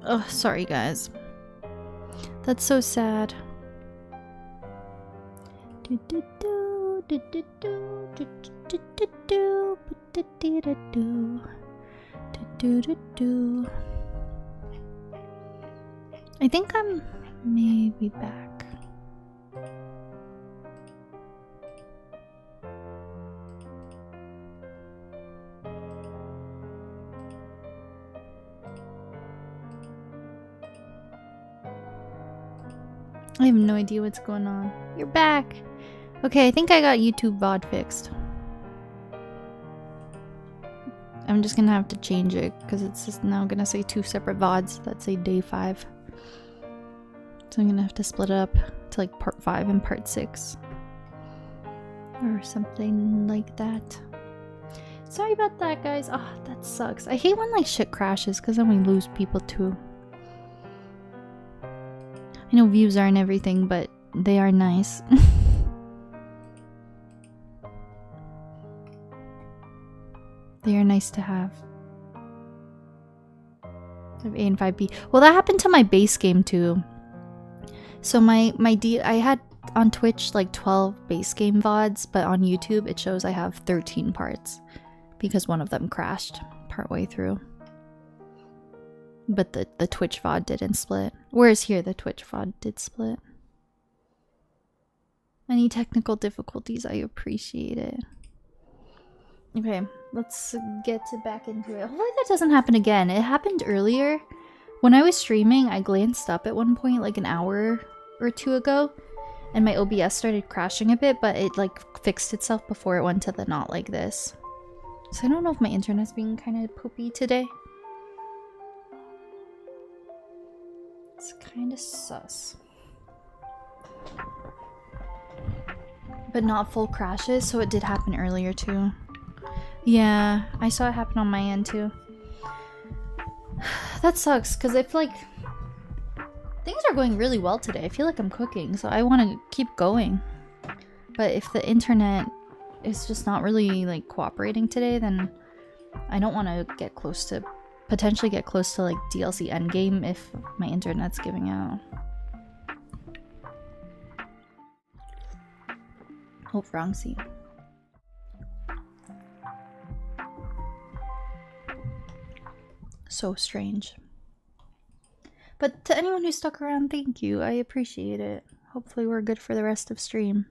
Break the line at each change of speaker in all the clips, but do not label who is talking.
Oh, sorry guys. That's so sad. I think I'm maybe back. I have no idea what's going on. You're back! Okay, I think I got YouTube VOD fixed. I'm just gonna have to change it because it's just now gonna say 2 separate VODs that say day 5. So I'm gonna have to split it up to like part 5 and part 6. Or something like that. Sorry about that, guys. Oh, that sucks. I hate when like shit crashes because then we lose people too. I know views aren't everything, but they are nice. They are nice to have. I have A and 5B. Well, that happened to my base game too. So I had on Twitch like 12 base game VODs, but on YouTube it shows I have 13 parts because one of them crashed partway through. But the Twitch VOD didn't split. Whereas here the Twitch VOD did split. Any technical difficulties, I appreciate it. Okay, let's get back into it. Hopefully that doesn't happen again. It happened earlier. When I was streaming, I glanced up at one point like an hour or 2 ago. And my OBS started crashing a bit, but it like fixed itself before it went to the not like this. So I don't know if my internet's being kind of poopy today. It's kind of sus. But not full crashes, so it did happen earlier too. Yeah, I saw it happen on my end too. That sucks, because I feel like things are going really well today. I feel like I'm cooking, so I want to keep going. But if the internet is just not really like cooperating today, then I don't want to get close to potentially get close to like DLC endgame if my internet's giving out. Oh, wrong seat. So strange. But to anyone who stuck around, thank you. I appreciate it. Hopefully we're good for the rest of stream.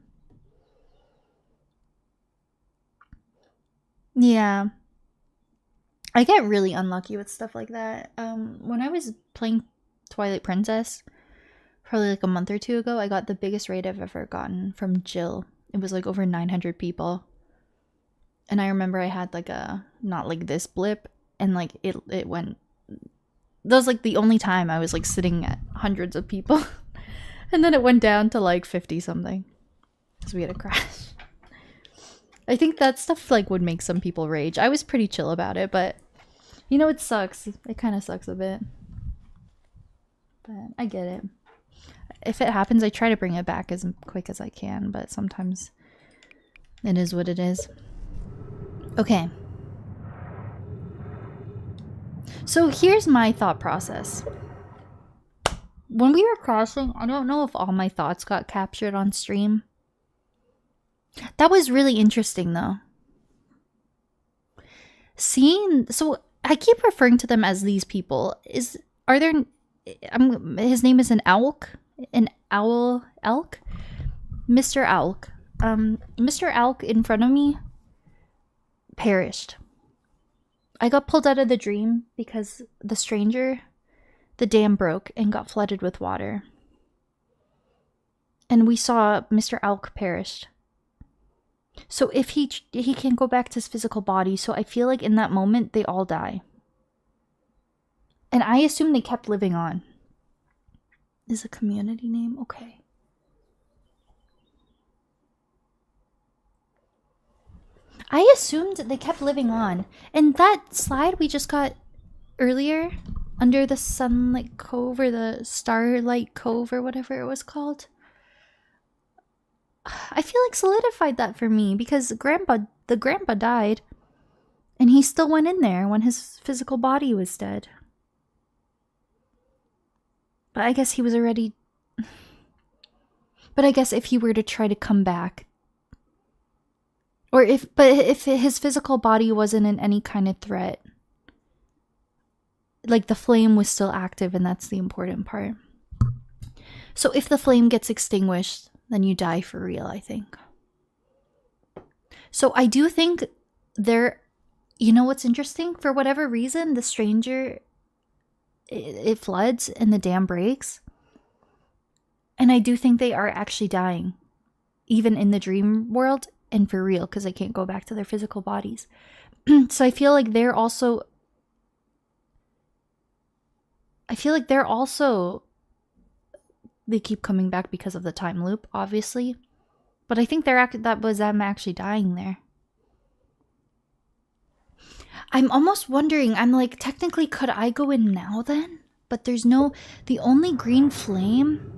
Yeah. I get really unlucky with stuff like that. When I was playing Twilight Princess, probably like a month or 2 ago, I got the biggest raid I've ever gotten from Jill. It was like over 900 people. And I remember I had like a, not like this blip, and like it went, that was like the only time I was like sitting at hundreds of people. And then it went down to like 50 something. So we had a crash. I think that stuff like would make some people rage. I was pretty chill about it, but you know, it sucks. It kind of sucks a bit. But I get it. If it happens, I try to bring it back as quick as I can, but sometimes it is what it is. Okay. So here's my thought process. When we were crashing, I don't know if all my thoughts got captured on stream. That was really interesting though. Seeing, so I keep referring to them as these people. Are there, his name is an Elk? An owl elk? Mr. Elk. Mr. Elk in front of me perished. I got pulled out of the dream because the dam broke and got flooded with water. And we saw Mr. Elk perished. So if he can go back to his physical body, so I feel like in that moment they all die. And I assume they kept living on. Is a community name? Okay. I assumed they kept living on. And that slide we just got earlier, under the Sunlight Cove or the Starlight Cove or whatever it was called, I feel like solidified that for me because the grandpa died and he still went in there when his physical body was dead. But I guess he was already... But I guess if he were to try to come back... But if his physical body wasn't in any kind of threat... Like, the flame was still active, and that's the important part. So if the flame gets extinguished, then you die for real, I think. So I do think there... You know what's interesting? For whatever reason, the stranger... It floods and the dam breaks. And I do think they are actually dying. Even in the dream world, and for real, because they can't go back to their physical bodies. So I feel like they're also... They keep coming back because of the time loop, obviously. But I think that was them actually dying there. I'm almost wondering, I'm like, technically, could I go in now then? But there's no... The only green flame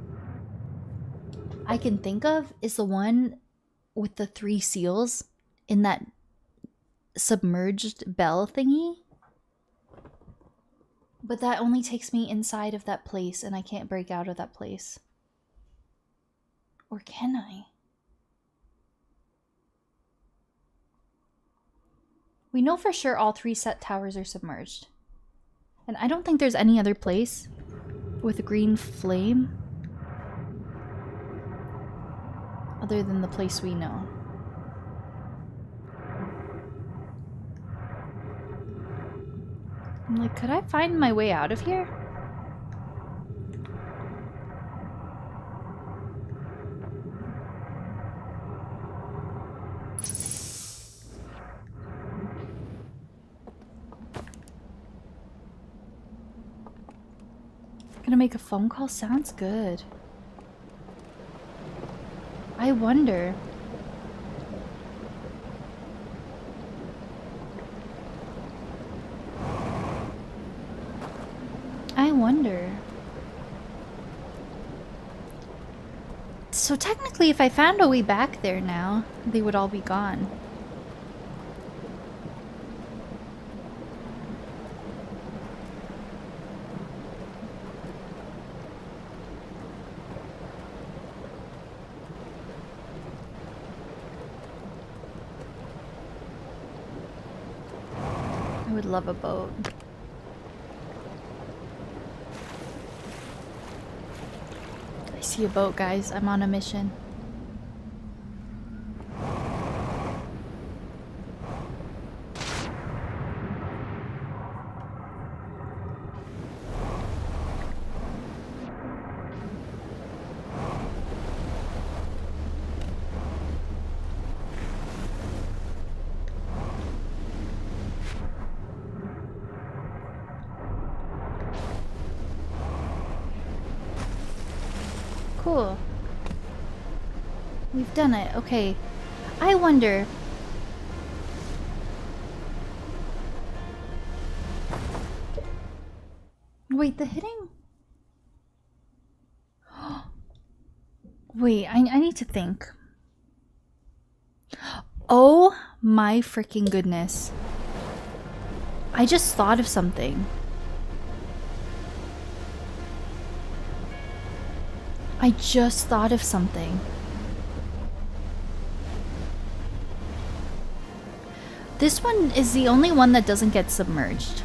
I can think of is the one with the 3 seals in that submerged bell thingy. But that only takes me inside of that place, and I can't break out of that place. Or can I? We know for sure all 3 set towers are submerged. And I don't think there's any other place with a green flame other than the place we know. I'm like, could I find my way out of here? Gonna make a phone call? Sounds good. I wonder. So technically, if I found a way back there now, they would all be gone. I would love a boat. I see a boat, guys. I'm on a mission. Cool. We've done it. Okay. I wonder... Wait, the hitting... Wait, I need to think. Oh my freaking goodness. I just thought of something. I just thought of something. This one is the only one that doesn't get submerged.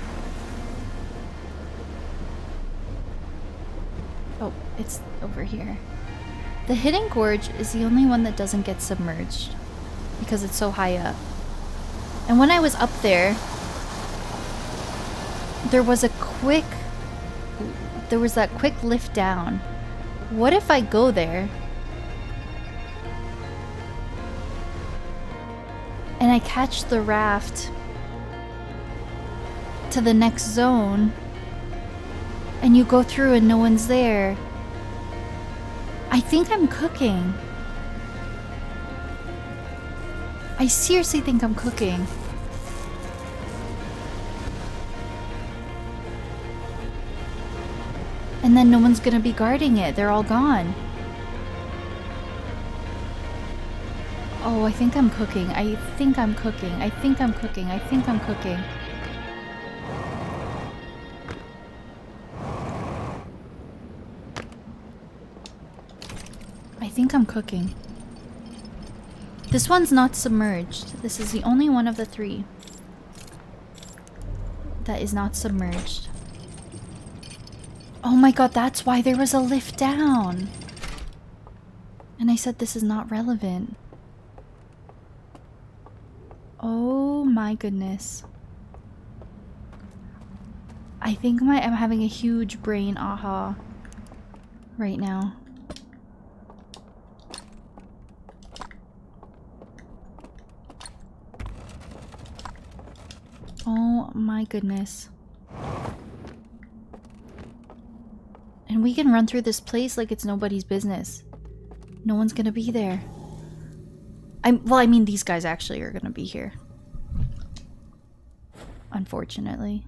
Oh, it's over here. The Hidden Gorge is the only one that doesn't get submerged because it's so high up. And when I was up there, there was that quick lift down. What if I go there and I catch the raft to the next zone and you go through and no one's there? I think I'm cooking. I seriously think I'm cooking. And then no one's gonna be guarding it. They're all gone. Oh, I think I'm cooking. I think I'm cooking. I think I'm cooking. I think I'm cooking. think I'm cooking. This one's not submerged. This is the only one of the 3 that is not submerged. Oh my god, that's why there was a lift down. And I said this is not relevant. Oh my goodness. I think I'm having a huge brain aha right now. Oh my goodness. And we can run through this place like it's nobody's business. No one's gonna be there. Well, I mean, these guys actually are gonna be here. Unfortunately.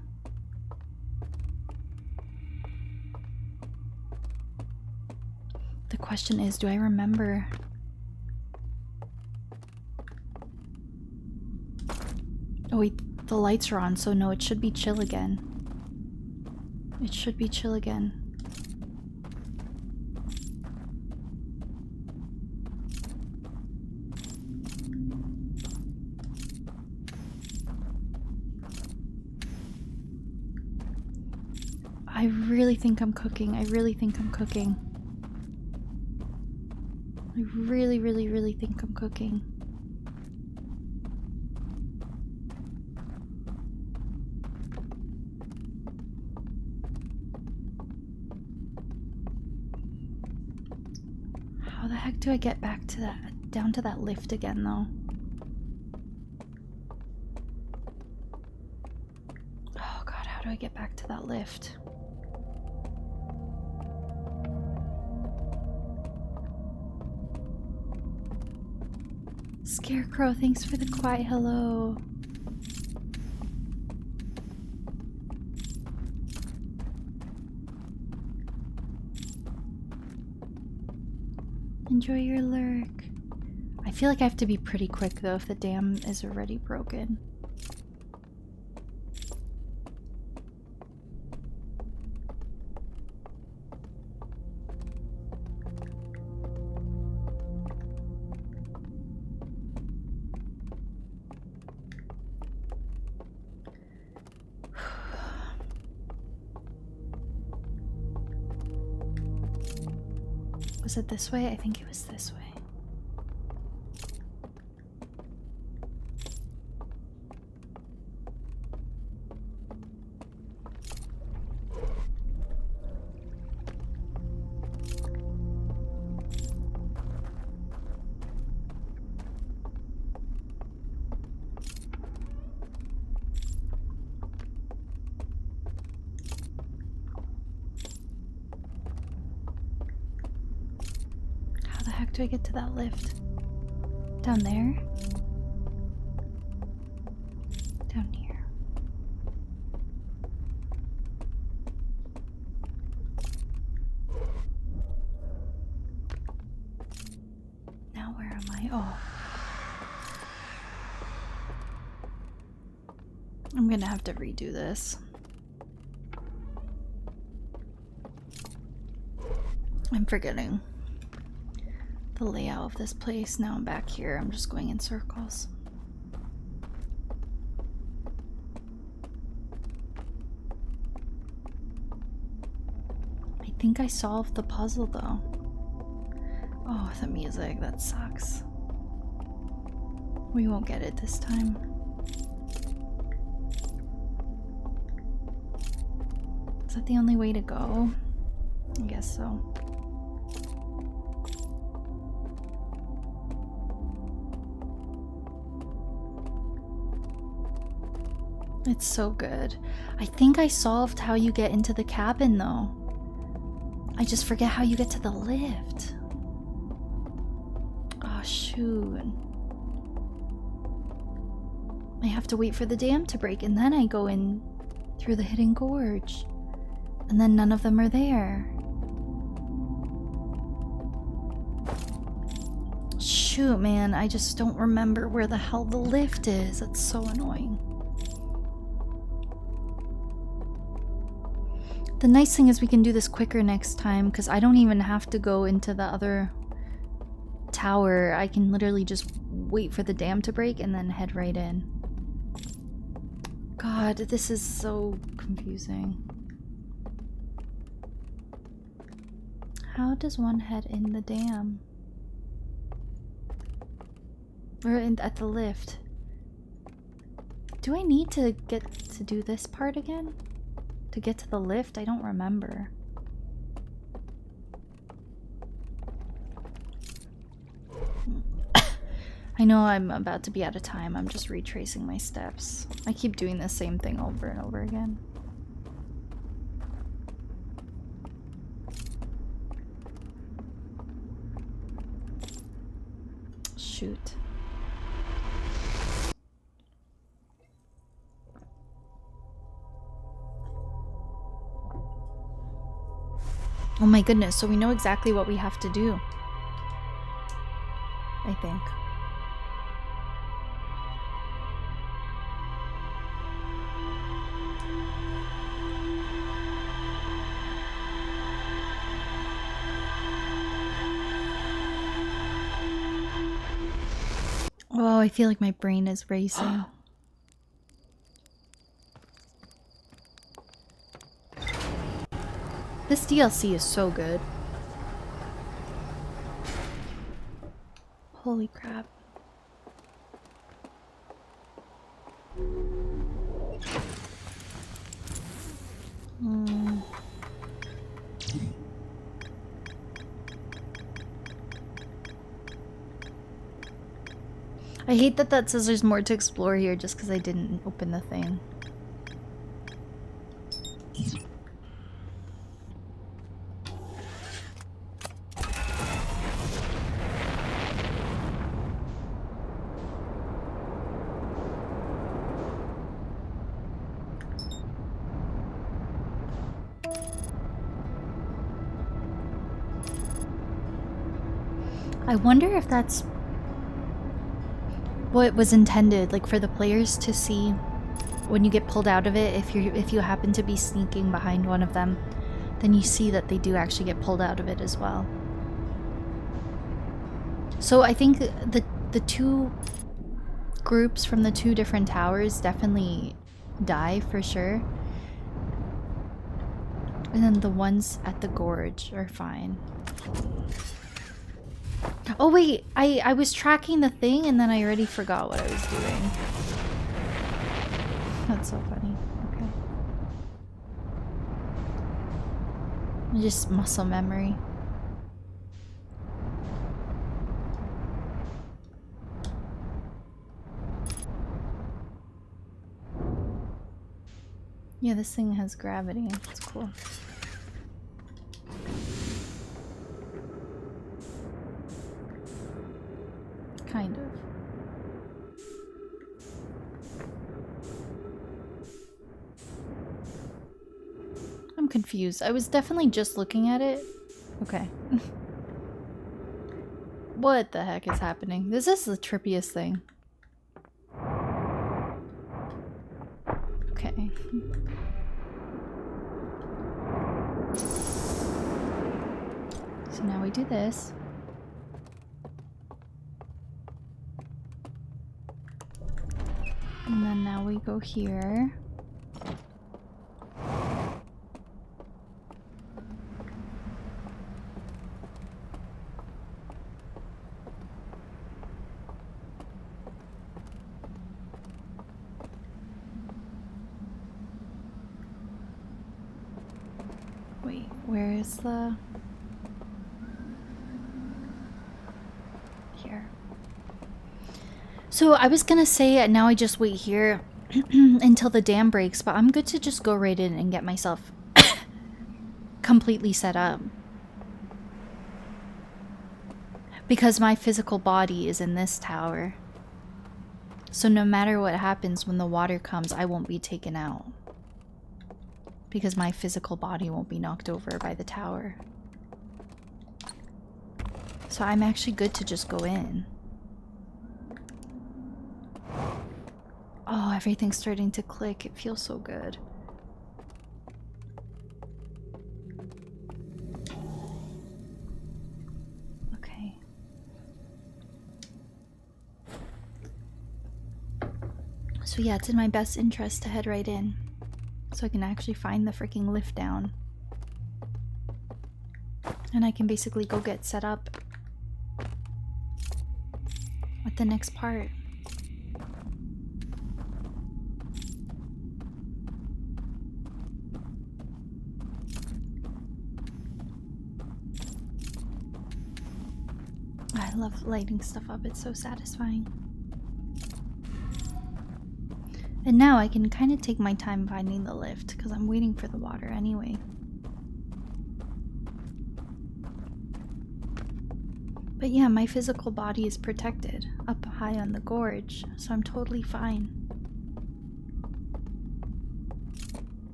The question is, do I remember? Oh wait, the lights are on, so no, it should be chill again. It should be chill again. I really think I'm cooking. I really think I'm cooking. I really, really, really think I'm cooking. How the heck do I get back to that, down to that lift again though? Oh god, how do I get back to that lift? Scarecrow, thanks for the quiet hello. Enjoy your lurk. I feel like I have to be pretty quick though if the dam is already broken. Was it this way? I think it was this way. Do I get to that lift? Down there? Down here. Now where am I? Oh. I'm gonna have to redo this. I'm forgetting the layout of this place. Now I'm back here. I'm just going in circles. I think I solved the puzzle though. Oh, the music, that sucks. We won't get it this time. Is that the only way to go? I guess so. It's so good. I think I solved how you get into the cabin though. I just forget how you get to the lift. Oh shoot. I have to wait for the dam to break and then I go in through the Hidden Gorge. And then none of them are there. Shoot, man, I just don't remember where the hell the lift is. That's so annoying. The nice thing is we can do this quicker next time because I don't even have to go into the other tower, I can literally just wait for the dam to break and then head right in. God, this is so confusing. How does one head in the dam? Or at the lift? Do I need to get to do this part again? To get to the lift? I don't remember. I know I'm about to be out of time. I'm just retracing my steps. I keep doing the same thing over and over again. Shoot. Oh my goodness, so we know exactly what we have to do. I think. Oh, I feel like my brain is racing. This DLC is so good. Holy crap. I hate that says there's more to explore here just because I didn't open the thing. I wonder if that's what was intended, like for the players to see when you get pulled out of it. If you happen to be sneaking behind one of them, then you see that they do actually get pulled out of it as well. So I think the two groups from the two different towers definitely die for sure, and then the ones at the gorge are fine. Oh wait, I was tracking the thing and then I already forgot what I was doing. That's so funny. Okay. Just muscle memory. Yeah, this thing has gravity. That's cool. Kind of. I'm confused. I was definitely just looking at it. Okay. What the heck is happening? This is the trippiest thing. Okay. So now we do this. And then now we go here. Wait, where is the... Here. So I was gonna say now I just wait here until the dam breaks, but I'm good to just go right in and get myself completely set up. Because my physical body is in this tower. So no matter what happens when the water comes, I won't be taken out. Because my physical body won't be knocked over by the tower. So I'm actually good to just go in. Oh, everything's starting to click. It feels so good. Okay. So yeah, it's in my best interest to head right in, so I can actually find the freaking lift down. And I can basically go get set up with the next part. I love lighting stuff up, it's so satisfying. And now I can kind of take my time finding the lift because I'm waiting for the water anyway. But yeah, my physical body is protected up high on the gorge, so I'm totally fine.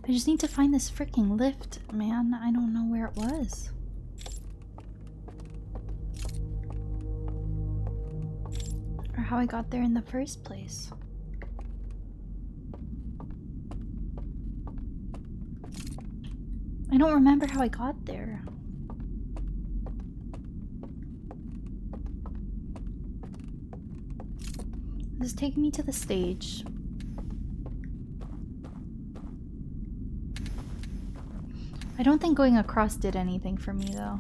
I just need to find this freaking lift, man. I don't know where it was. Or how I got there in the first place. I don't remember how I got there. This is taking me to the stage. I don't think going across did anything for me though.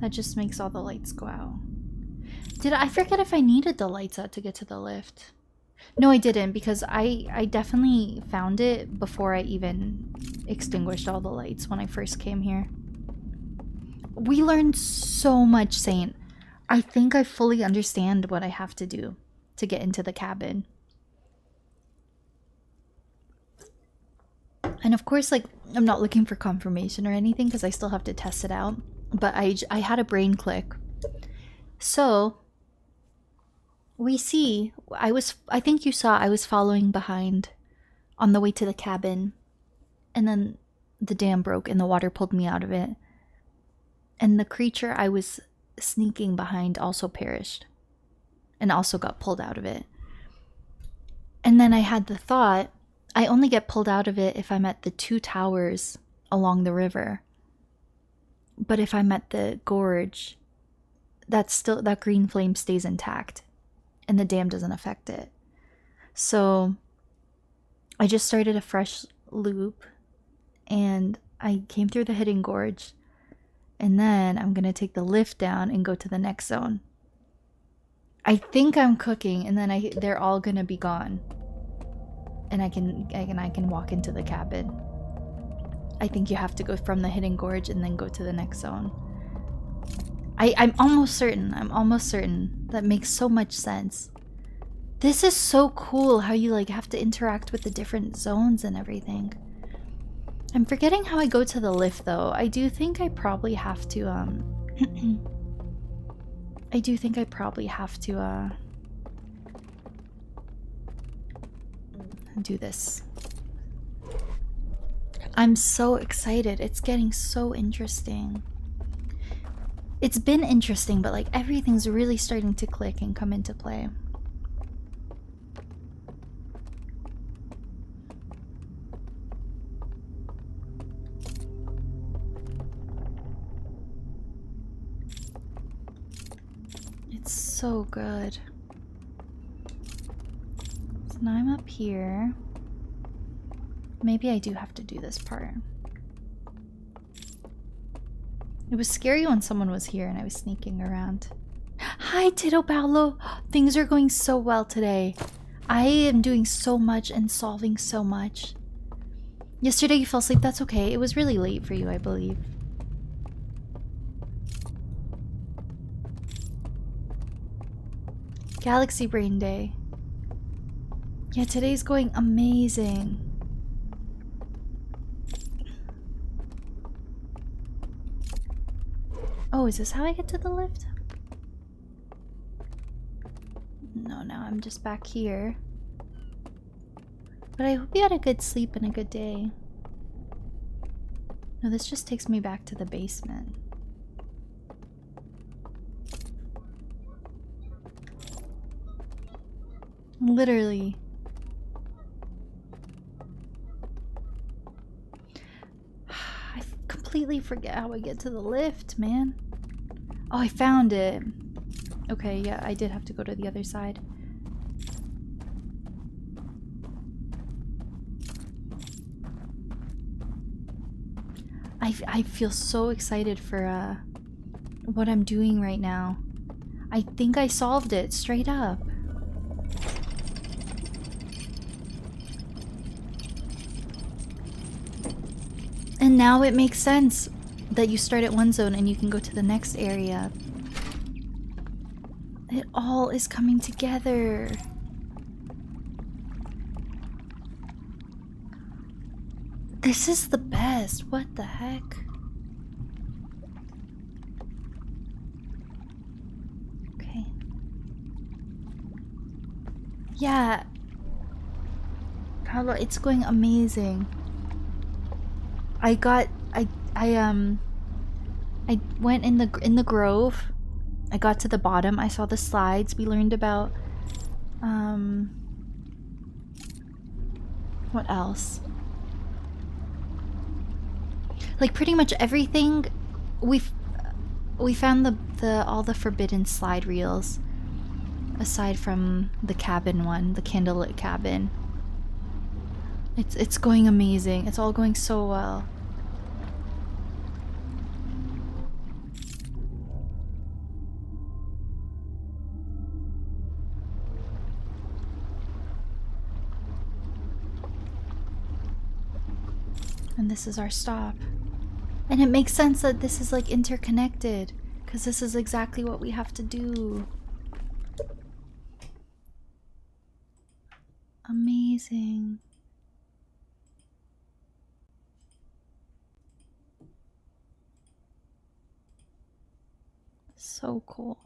That just makes all the lights go out. I forget if I needed the lights out to get to the lift? No, I didn't, because I definitely found it before I even extinguished all the lights when I first came here. We learned so much, Saint. I think I fully understand what I have to do to get into the cabin. And of course, like, I'm not looking for confirmation or anything because I still have to test it out. But I had a brain click. So we see, I think you saw I was following behind on the way to the cabin, and then the dam broke and the water pulled me out of it. And the creature I was sneaking behind also perished and also got pulled out of it. And then I had the thought, I only get pulled out of it if I'm at the 2 towers along the river. But if I'm at the gorge, that green flame stays intact and the dam doesn't affect it. So I just started a fresh loop and I came through the Hidden Gorge, and then I'm going to take the lift down and go to the next zone. I think I'm cooking, and then they're all going to be gone. And I can walk into the cabin. I think you have to go from the Hidden Gorge and then go to the next zone. I'm almost certain. That makes so much sense. This is so cool how you like have to interact with the different zones and everything. I'm forgetting how I go to the lift though. I do think I probably have to do this. I'm so excited. It's getting so interesting. It's been interesting, but like everything's really starting to click and come into play. It's so good. So now I'm up here. Maybe I do have to do this part. It was scary when someone was here and I was sneaking around. Hi, Tito Paolo! Things are going so well today. I am doing so much and solving so much. Yesterday you fell asleep, that's okay. It was really late for you, I believe. Galaxy Brain Day. Yeah, today's going amazing. Oh, is this how I get to the lift? No, now I'm just back here. But I hope you had a good sleep and a good day. No, this just takes me back to the basement. Literally. I completely forget how I get to the lift, man. Oh, I found it. Okay, yeah, I did have to go to the other side. I feel so excited for what I'm doing right now. I think I solved it straight up. And now it makes sense that you start at one zone and you can go to the next area. It all is coming together. This is the best. What the heck? Okay. Yeah. Carlo, it's going amazing. I went in the grove. I got to the bottom. I saw the slides. We learned about what else? Like pretty much everything. We found all the forbidden slide reels, aside from the cabin one, the candlelit cabin. It's going amazing. It's all going so well. And this is our stop. And it makes sense that this is like interconnected, because this is exactly what we have to do. Amazing. So cool.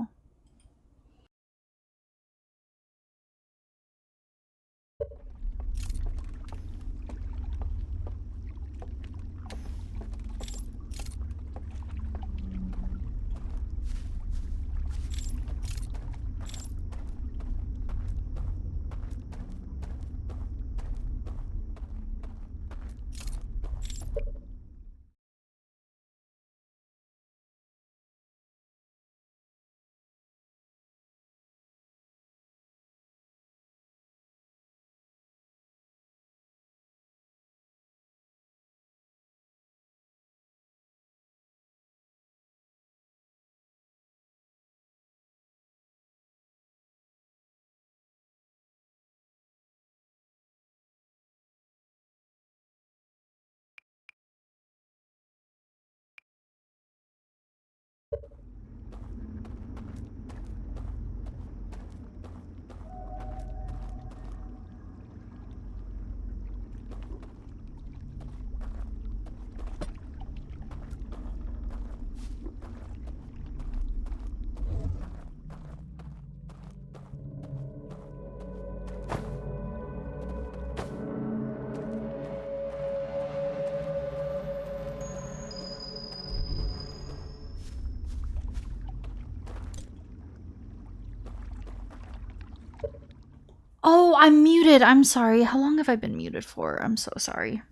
Oh, I'm muted. I'm sorry. How long have I been muted for? I'm so sorry.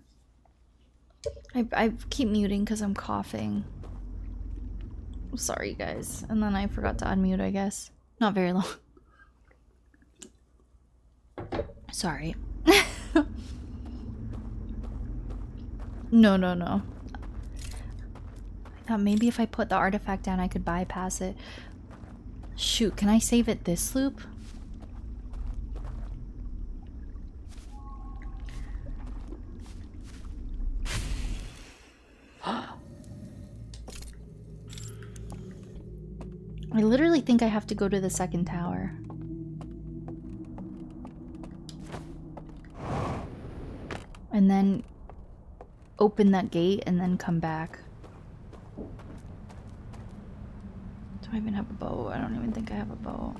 I keep muting because I'm coughing. I'm sorry, guys. And then I forgot to unmute, I guess. Not very long. Sorry. No. I thought maybe if I put the artifact down, I could bypass it. Shoot, can I save it this loop? I literally think I have to go to the second tower. And then open that gate and then come back. Do I even have a bow? I don't even think I have a bow.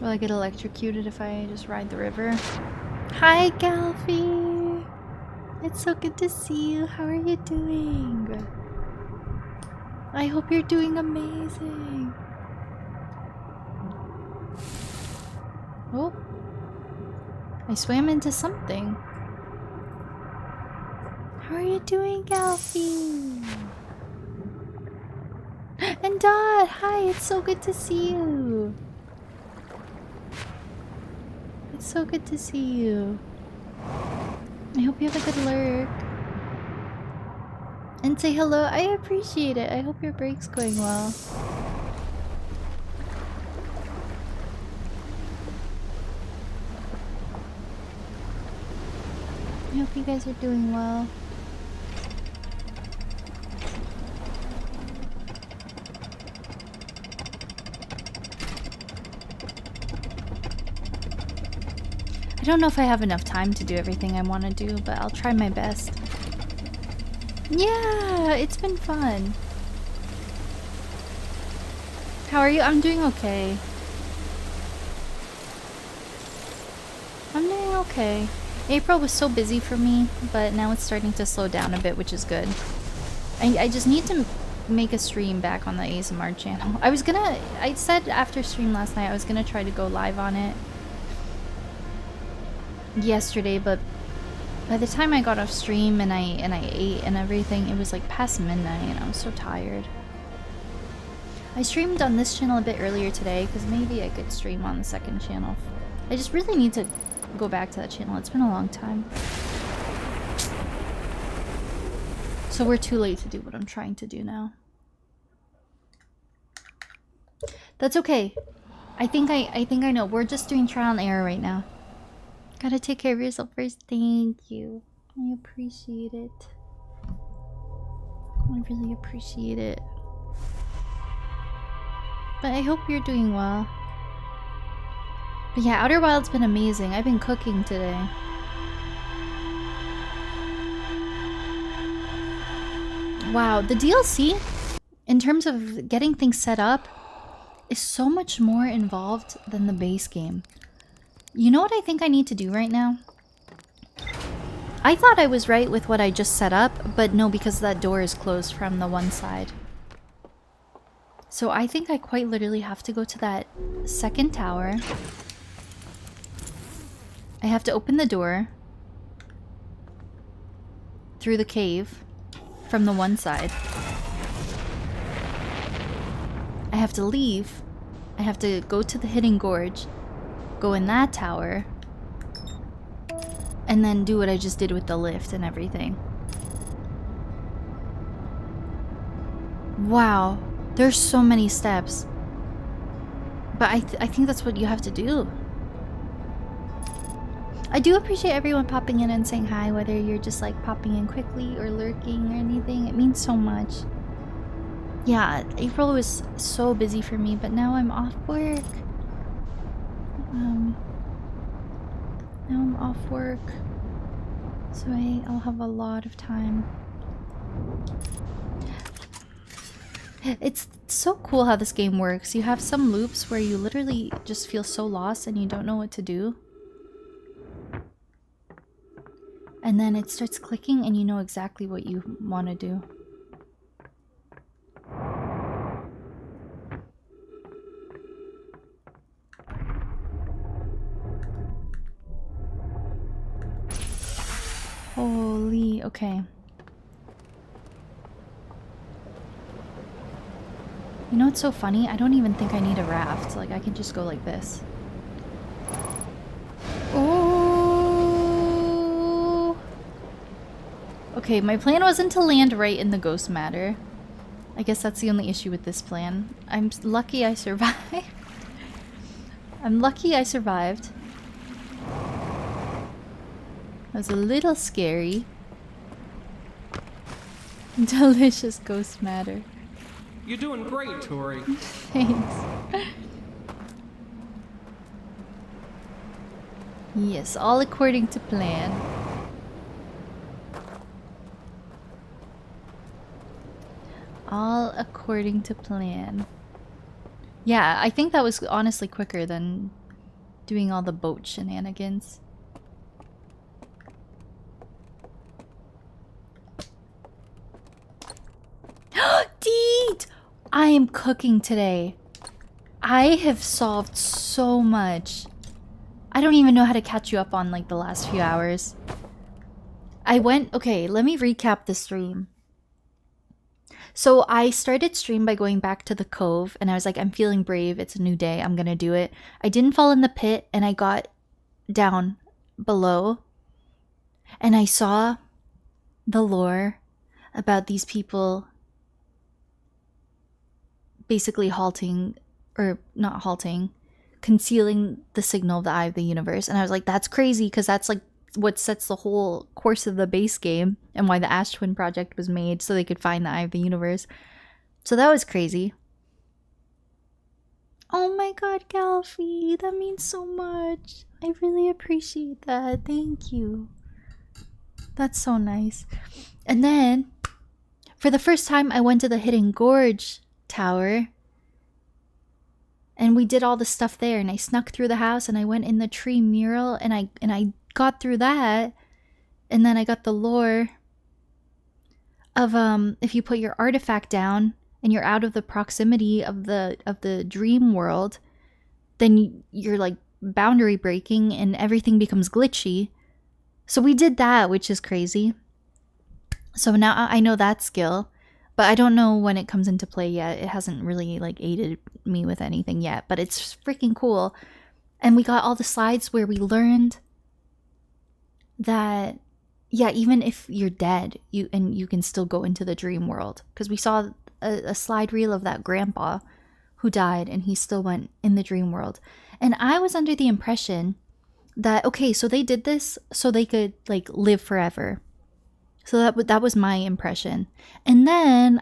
Will I get electrocuted if I just ride the river? Hi, Galfie! It's so good to see you. How are you doing? I hope you're doing amazing. Oh. I swam into something. How are you doing, Alfie? And Dot, hi, it's so good to see you. It's so good to see you. I hope you have a good lurk. And say hello, I appreciate it. I hope your break's going well. I hope you guys are doing well. I don't know if I have enough time to do everything I want to do, but I'll try my best. Yeah, it's been fun. How are you? I'm doing okay. I'm doing okay. April was so busy for me, but now it's starting to slow down a bit, which is good. I just need to make a stream back on the ASMR channel. I said after stream last night I was gonna try to go live on it yesterday, but by the time I got off stream and I ate and everything, it was like past midnight and I was so tired. I streamed on this channel a bit earlier today because maybe I could stream on the second channel. I just really need to go back to that channel. It's been a long time. So we're too late to do what I'm trying to do now. That's okay. I think I know. We're just doing trial and error right now. Gotta take care of yourself first. Thank you. I appreciate it. I really appreciate it. But I hope you're doing well. But yeah, Outer Wild's been amazing. I've been cooking today. Wow, the DLC, in terms of getting things set up, is so much more involved than the base game. You know what I think I need to do right now? I thought I was right with what I just set up, but no, because that door is closed from the one side. So I think I quite literally have to go to that second tower. I have to open the door through the cave from the one side. I have to leave. I have to go to the Hidden Gorge, go in that tower, and then do what I just did with the lift and everything. Wow, there's so many steps. But I think that's what you have to do. I do appreciate everyone popping in and saying hi, whether you're just like popping in quickly or lurking or anything. It means so much. Yeah, April was so busy for me, but now I'm off work. Now I'm off work, so I'll have a lot of time. It's so cool how this game works. You have some loops where you literally just feel so lost and you don't know what to do. And then it starts clicking and you know exactly what you want to do. Holy, okay. You know what's so funny? I don't even think I need a raft. Like, I can just go like this. Oh! Okay, my plan wasn't to land right in the ghost matter. I guess that's the only issue with this plan. I'm lucky I survived. I'm lucky I survived. That was a little scary. Delicious ghost matter.
You're doing great, Tori.
Thanks. Yes, all according to plan. All according to plan. Yeah, I think that was honestly quicker than doing all the boat shenanigans. Deet! I am cooking today. I have solved so much. I don't even know how to catch you up on like the last few hours. Okay, let me recap the stream. So I started stream by going back to the cove, and I was like, I'm feeling brave. It's a new day. I'm gonna do it. I didn't fall in the pit, and I got down below, and I saw the lore about these people basically halting, or not halting, concealing the signal of the Eye of the Universe. And I was like, that's crazy, because that's like what sets the whole course of the base game and why the Ash Twin project was made, so they could find the Eye of the Universe. So that was crazy. Oh my god, Galfie, that means so much. I really appreciate that. Thank you. That's so nice. And then, for the first time, I went to the Hidden Gorge tower. And we did all the stuff there, and I snuck through the house, and I went in the tree mural, and I got through that. And then I got the lore of if you put your artifact down and you're out of the proximity of the dream world, then you're like boundary breaking and everything becomes glitchy. So we did that, which is crazy. So now I know that skill, but I don't know when it comes into play yet. It hasn't really like aided me with anything yet, but it's freaking cool. And we got all the slides where we learned that, yeah, even if you're dead, you can still go into the dream world. Because we saw a slide reel of that grandpa who died, and he still went in the dream world. And I was under the impression that, okay, so they did this so they could like live forever. So that was my impression. And then,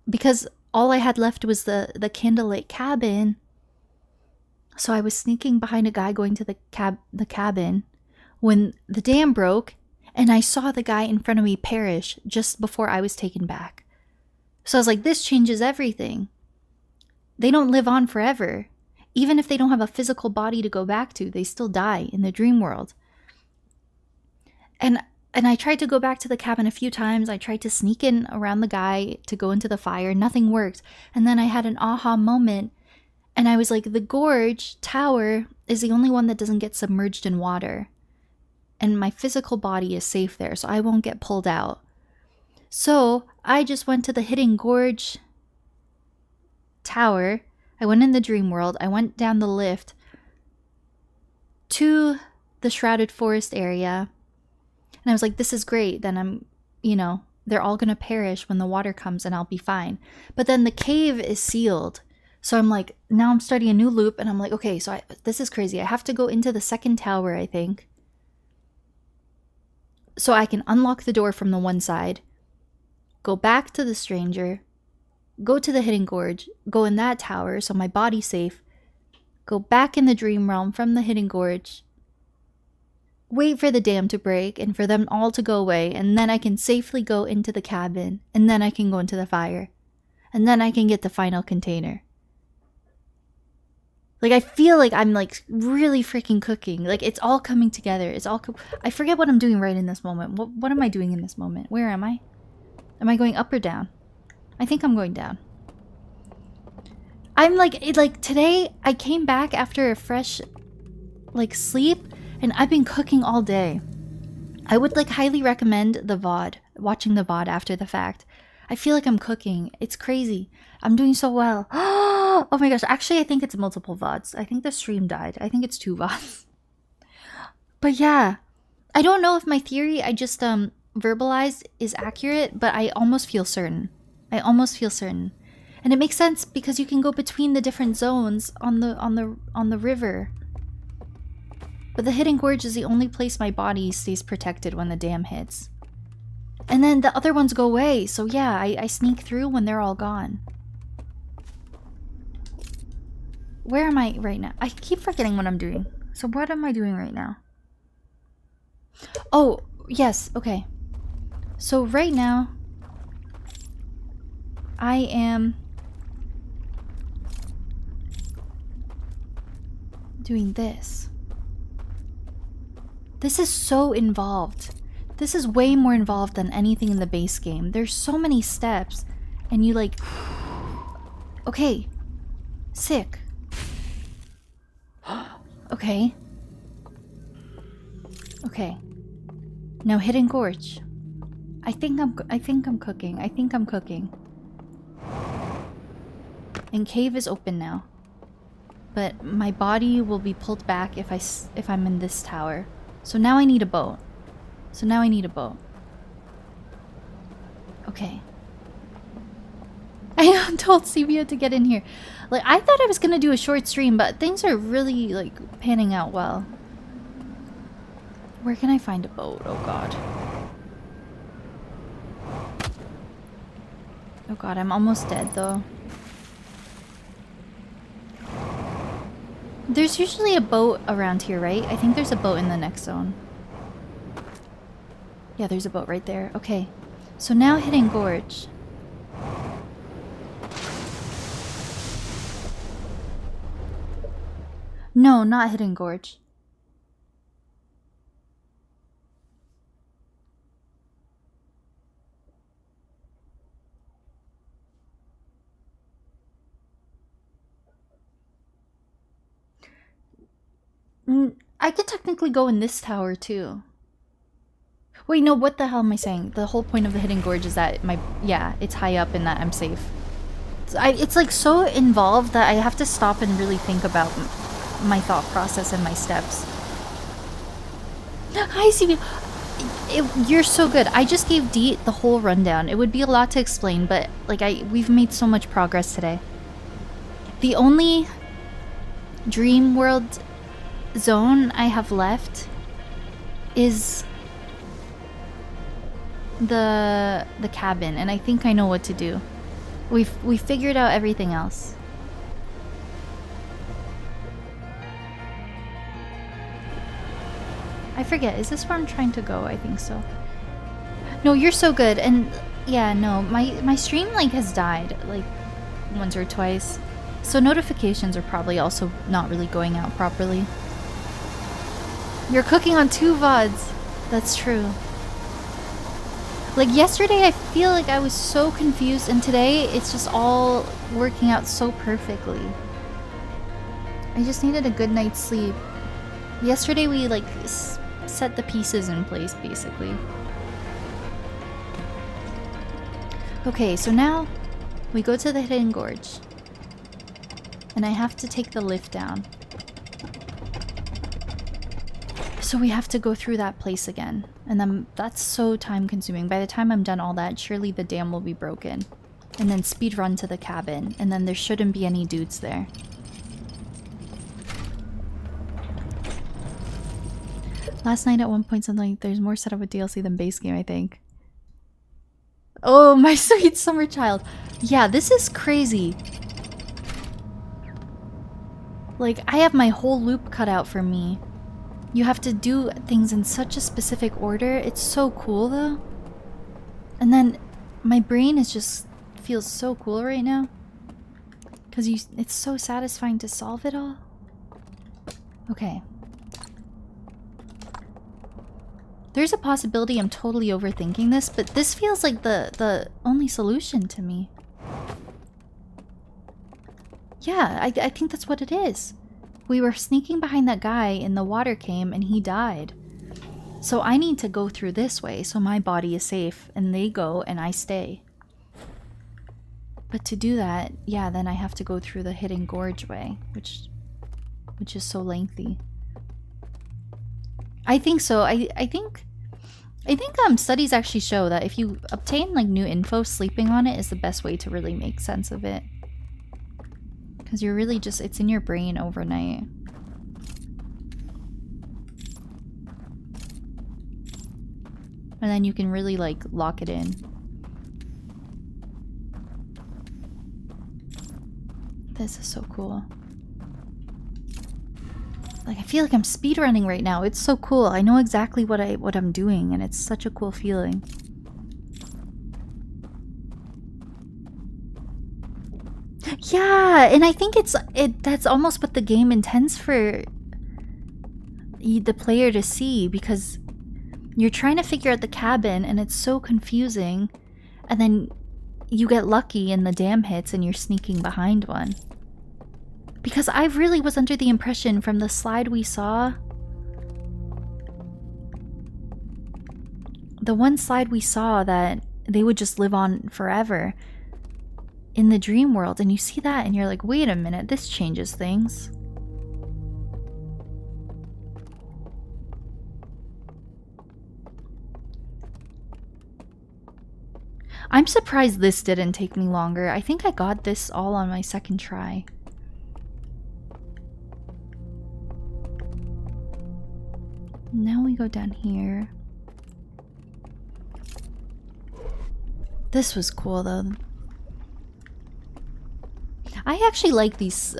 because all I had left was the candlelit cabin, so I was sneaking behind a guy going to the cabin when the dam broke, and I saw the guy in front of me perish just before I was taken back. So I was like, this changes everything. They don't live on forever. Even if they don't have a physical body to go back to, they still die in the dream world. And I tried to go back to the cabin a few times. I tried to sneak in around the guy to go into the fire. Nothing worked. And then I had an aha moment. And I was like, the gorge tower is the only one that doesn't get submerged in water. And my physical body is safe there, so I won't get pulled out. So I just went to the Hidden Gorge tower. I went in the dream world. I went down the lift to the Shrouded Forest area. And I was like, this is great. Then they're all going to perish when the water comes, and I'll be fine. But then the cave is sealed. So I'm like, now I'm starting a new loop, and I'm like, okay, so this is crazy. I have to go into the second tower, I think. So I can unlock the door from the one side, go back to the stranger, go to the Hidden Gorge, go in that tower so my body's safe, go back in the dream realm from the Hidden Gorge, wait for the dam to break and for them all to go away, and then I can safely go into the cabin, and then I can go into the fire, and then I can get the final container. Like, I feel like I'm like really freaking cooking. Like, it's all coming together. I forget what I'm doing right in this moment. What am I doing in this moment? Where am I? Am I going up or down? I think I'm going down. I'm like today I came back after a fresh like sleep, and I've been cooking all day. I would like highly recommend the VOD, watching the VOD after the fact. I feel like I'm cooking. It's crazy. I'm doing so well. Oh my gosh. Actually, I think it's multiple VODs. I think the stream died. I think it's 2 VODs. But yeah, I don't know if my theory I just verbalized is accurate, but I almost feel certain. And it makes sense because you can go between the different zones on the river. But the Hidden Gorge is the only place my body stays protected when the dam hits. And then the other ones go away, so yeah, I sneak through when they're all gone. Where am I right now? I keep forgetting what I'm doing. So what am I doing right now? Oh, yes, okay. So right now, I am doing this. This is so involved. This is way more involved than anything in the base game. There's so many steps, and you like... Okay. Sick. Okay. Okay. Now Hidden Gorge. I think I'm cooking. I think I'm cooking. And cave is open now. But my body will be pulled back if I'm in this tower. So now I need a boat. Okay. I told Cbio to get in here. Like, I thought I was gonna do a short stream, but things are really, like, panning out well. Where can I find a boat? Oh god. Oh god, I'm almost dead though. There's usually a boat around here, right? I think there's a boat in the next zone. Yeah, there's a boat right there. Okay. So now Hidden Gorge. No, not Hidden Gorge. I could technically go in this tower too. Wait, no, what the hell am I saying? The whole point of the Hidden Gorge is that yeah, it's high up and that I'm safe. It's like so involved that I have to stop and really think about my thought process and my steps. Hi, CB. You're so good. I just gave Deet the whole rundown. It would be a lot to explain, but like we've made so much progress today. The only dream world zone I have left is the cabin, and I think I know what to do. We figured out everything else. I forget, is this where I'm trying to go? I think so. No, you're so good. And yeah, no, my stream like has died like once or twice. So notifications are probably also not really going out properly. You're cooking on 2 VODs. That's true. Like yesterday I feel like I was so confused, and today it's just all working out so perfectly. I just needed a good night's sleep. Yesterday we like set the pieces in place basically. Okay, so now we go to the Hidden Gorge. And I have to take the lift down. So we have to go through that place again. And then that's so time consuming. By the time I'm done all that, surely the dam will be broken. And then speed run to the cabin. And then there shouldn't be any dudes there. Last night at one point something like there's more setup with DLC than base game, I think. Oh, my sweet summer child. Yeah, this is crazy. Like, I have my whole loop cut out for me. You have to do things in such a specific order. It's so cool though. And then my brain is just feels so cool right now. Cause it's so satisfying to solve it all. Okay. There's a possibility I'm totally overthinking this, but this feels like the only solution to me. Yeah, I think that's what it is. We were sneaking behind that guy and the water came and he died. So I need to go through this way so my body is safe and they go and I stay. But to do that, yeah, then I have to go through the Hidden Gorge way, which is so lengthy. I think so. I think studies actually show that if you obtain like new info, sleeping on it is the best way to really make sense of it. Because you're really just, it's in your brain overnight. And then you can really like lock it in. This is so cool. Like I feel like I'm speedrunning right now. It's so cool. I know exactly what I'm doing and it's such a cool feeling. Yeah, and I think that's almost what the game intends for the player to see, because you're trying to figure out the cabin and it's so confusing, and then you get lucky and the dam hits and you're sneaking behind one. Because I really was under the impression from the slide we saw the one slide we saw that they would just live on forever in the dream world, and you see that and you're like, wait a minute, this changes things. I'm surprised this didn't take me longer. I think I got this all on my second try. Now we go down here. This was cool though. I actually like these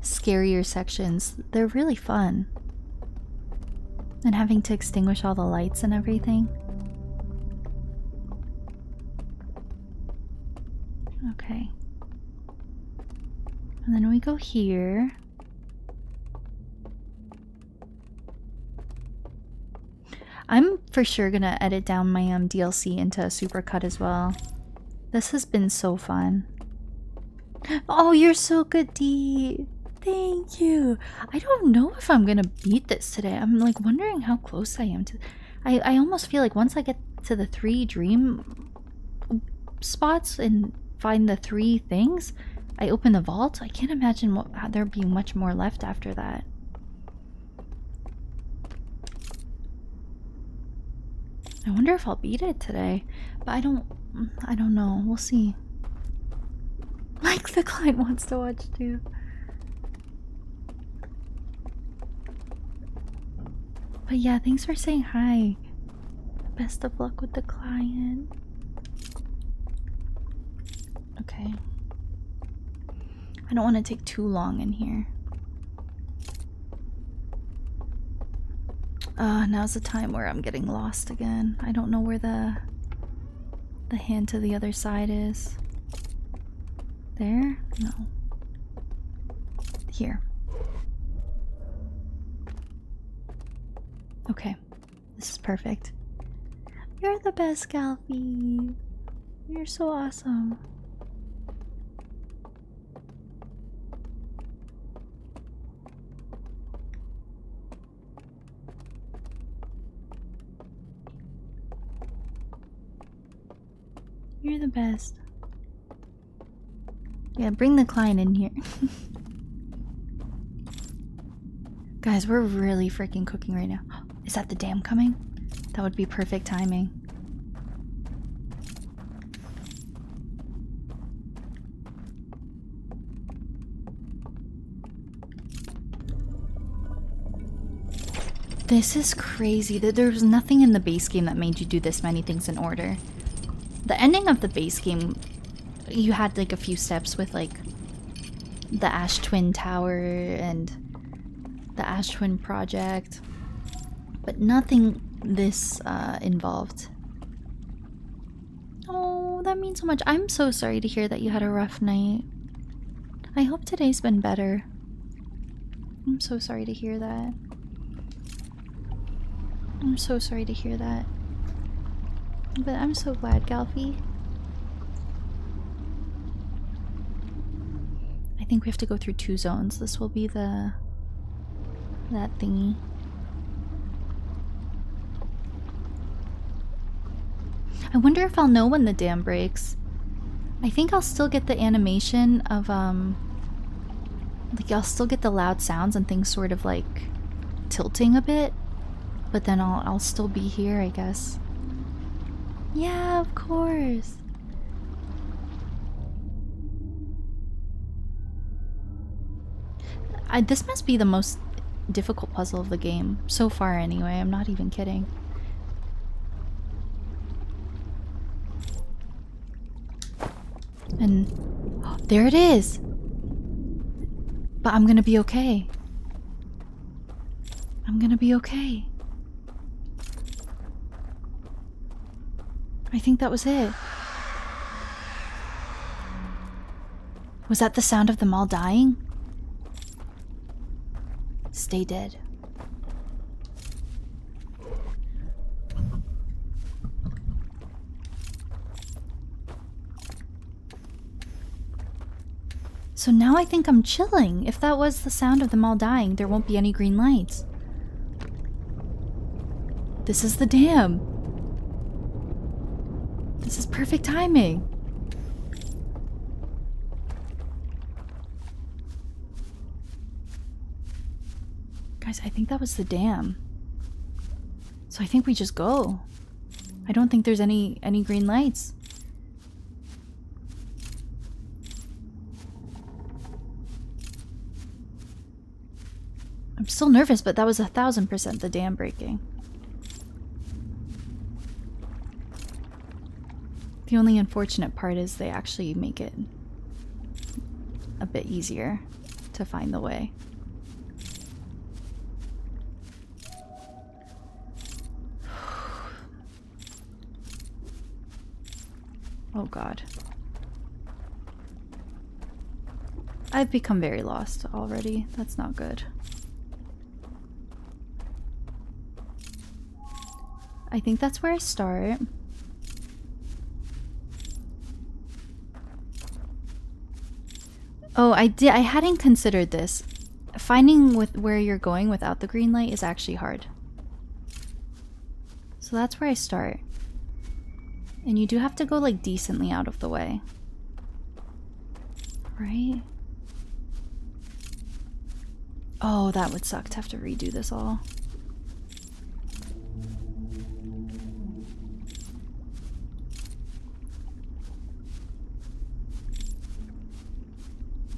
scarier sections. They're really fun. And having to extinguish all the lights and everything. Okay. And then we go here. I'm for sure gonna edit down my DLC into a supercut as well. This has been so fun. Oh, you're so good, Dee. Thank you. I don't know if I'm gonna beat this today. I'm like wondering how close I am to. I almost feel like once I get to the 3 dream spots and find the 3 things, I open the vault. I can't imagine there being much more left after that. I wonder if I'll beat it today, but I don't know. We'll see. Like the client wants to watch too. But yeah, thanks for saying hi. Best of luck with the client. Okay. I don't want to take too long in here. Now's the time where I'm getting lost again. I don't know where the hand to the other side is. There? No. Here. Okay. This is perfect. You're the best, Galfie. You're so awesome. You're the best. Yeah, bring the client in here. Guys, we're really freaking cooking right now. Is that the dam coming? That would be perfect timing. This is crazy. There was nothing in the base game that made you do this many things in order. The ending of the base game, you had like a few steps with like the Ash Twin Tower and the Ash Twin Project, but nothing this involved. Oh, that means so much. I'm so sorry to hear that you had a rough night. I hope today's been better. I'm so sorry to hear that. I'm so sorry to hear that. But I'm so glad, Galfie. I think we have to go through 2 zones. This will be that thingy. I wonder if I'll know when the dam breaks. I think I'll still get the animation of like I'll still get the loud sounds and things sort of like tilting a bit, but then I'll still be here, I guess. Yeah, of course. This must be the most difficult puzzle of the game so far anyway. I'm not even kidding. And oh, there it is. But I'm gonna be okay. I'm gonna be okay. I think that was it. Was that the sound of them all dying? Stay dead. So now I think I'm chilling. If that was the sound of them all dying, there won't be any green lights. This is the dam. This is perfect timing. Guys, I think that was the dam. So I think we just go. I don't think there's any green lights. I'm still nervous, but that was 1000% the dam breaking. The only unfortunate part is they actually make it a bit easier to find the way. Oh god. I've become very lost already. That's not good. I think that's where I start. Oh, I hadn't considered this. Finding where you're going without the green light is actually hard. So that's where I start. And you do have to go like decently out of the way. Right? Oh, that would suck to have to redo this all.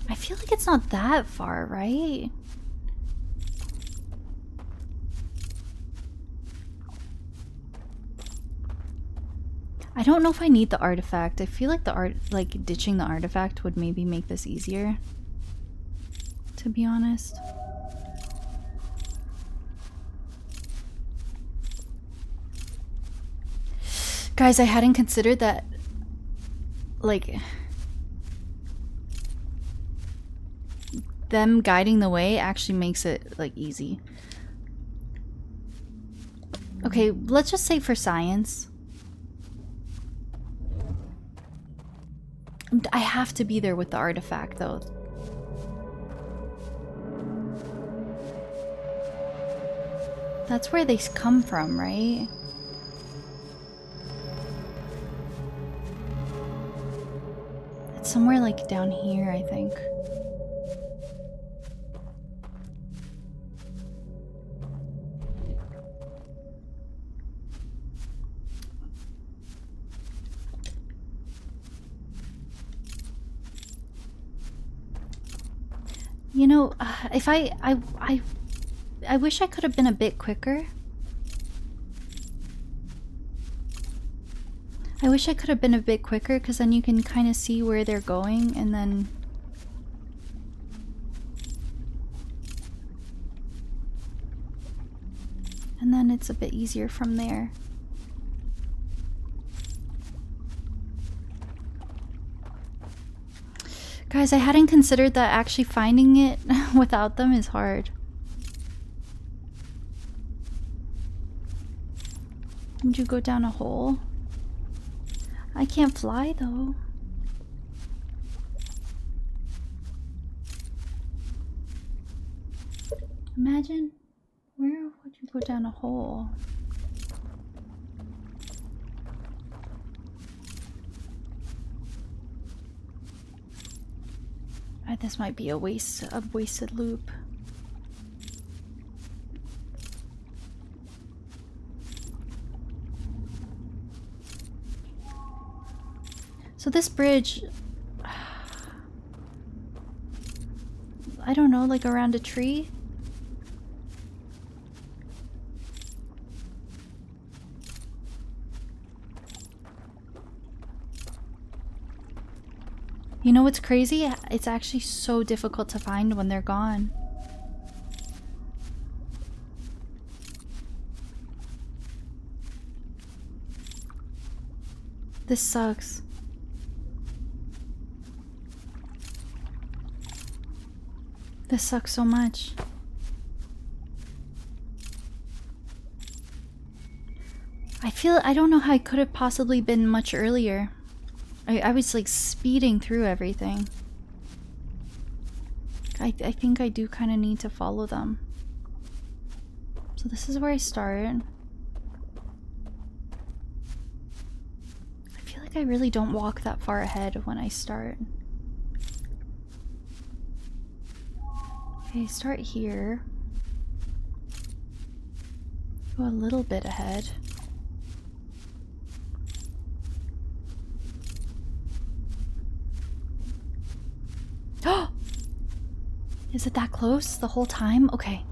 I feel like it's not that far, right? I don't know if I need the artifact. I feel like ditching the artifact would maybe make this easier, to be honest. Guys, I hadn't considered that, like, them guiding the way actually makes it, like, easy. Okay, let's just say for science. I have to be there with the artifact, though. That's where they come from, right? It's somewhere, like, down here, I think. You know, if I wish I could have been a bit quicker. I wish I could have been a bit quicker, because then you can kind of see where they're going, and then... And then it's a bit easier from there. Guys, I hadn't considered that actually finding it without them is hard. Would you go down a hole? I can't fly though. Imagine, where would you go down a hole? This might be a wasted loop. So this bridge, I don't know, like around a tree? You know what's crazy? It's actually so difficult to find when they're gone. This sucks. This sucks so much. I don't know how I could have possibly been much earlier. I was like speeding through everything. I think I do kind of need to follow them. So this is where I start. I feel like I really don't walk that far ahead when I start. Okay, start here. Go a little bit ahead. Oh! Is it that close the whole time? Okay.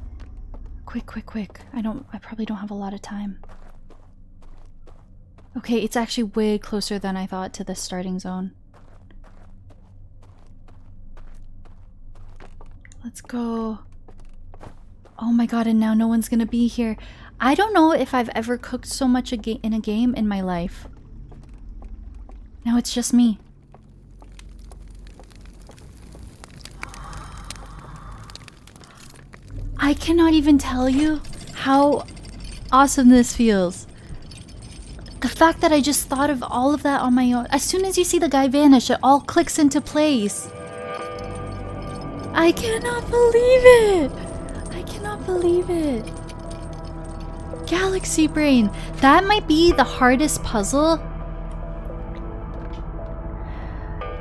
Quick, quick, quick. I probably don't have a lot of time. Okay, it's actually way closer than I thought to the starting zone. Let's go. Oh my god, and now no one's gonna be here. I don't know if I've ever cooked so much in a game in my life. Now it's just me. I cannot even tell you how awesome this feels. The fact that I just thought of all of that on my own. As soon as you see the guy vanish, it all clicks into place. I cannot believe it. I cannot believe it. Galaxy Brain. That might be the hardest puzzle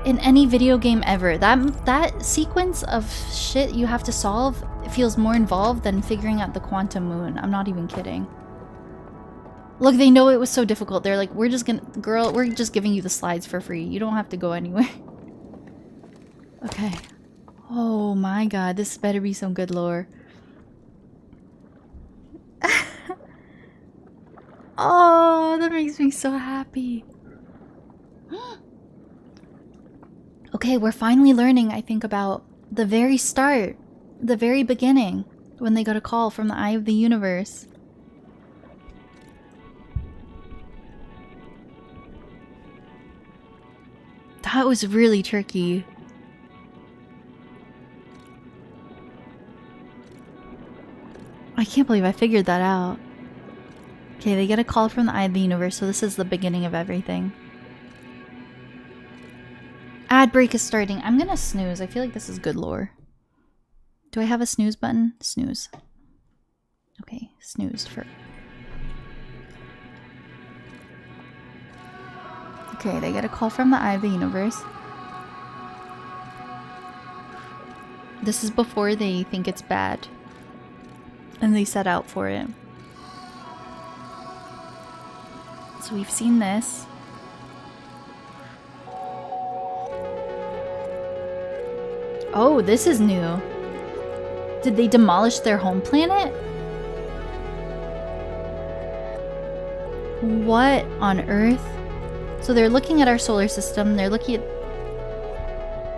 in any video game ever. That sequence of shit you have to solve feels more involved than figuring out the quantum moon. I'm not even kidding. Look, they know it was so difficult. They're like, we're just giving you the slides for free. You don't have to go anywhere. Okay. Oh my god, this better be some good lore. Oh, that makes me so happy. Okay, we're finally learning, I think, about the very start, the very beginning, when they got a call from the Eye of the Universe. That was really tricky. I can't believe I figured that out. Okay, they get a call from the Eye of the Universe, so this is the beginning of everything. Ad break is starting. I'm gonna snooze. I feel like this is good lore. Do I have a snooze button? Snooze. Okay, snoozed for... Okay, they get a call from the Eye of the Universe. This is before they think it's bad. And they set out for it. So we've seen this. Oh, this is new. Did they demolish their home planet? What on earth? So they're looking at our solar system. They're looking at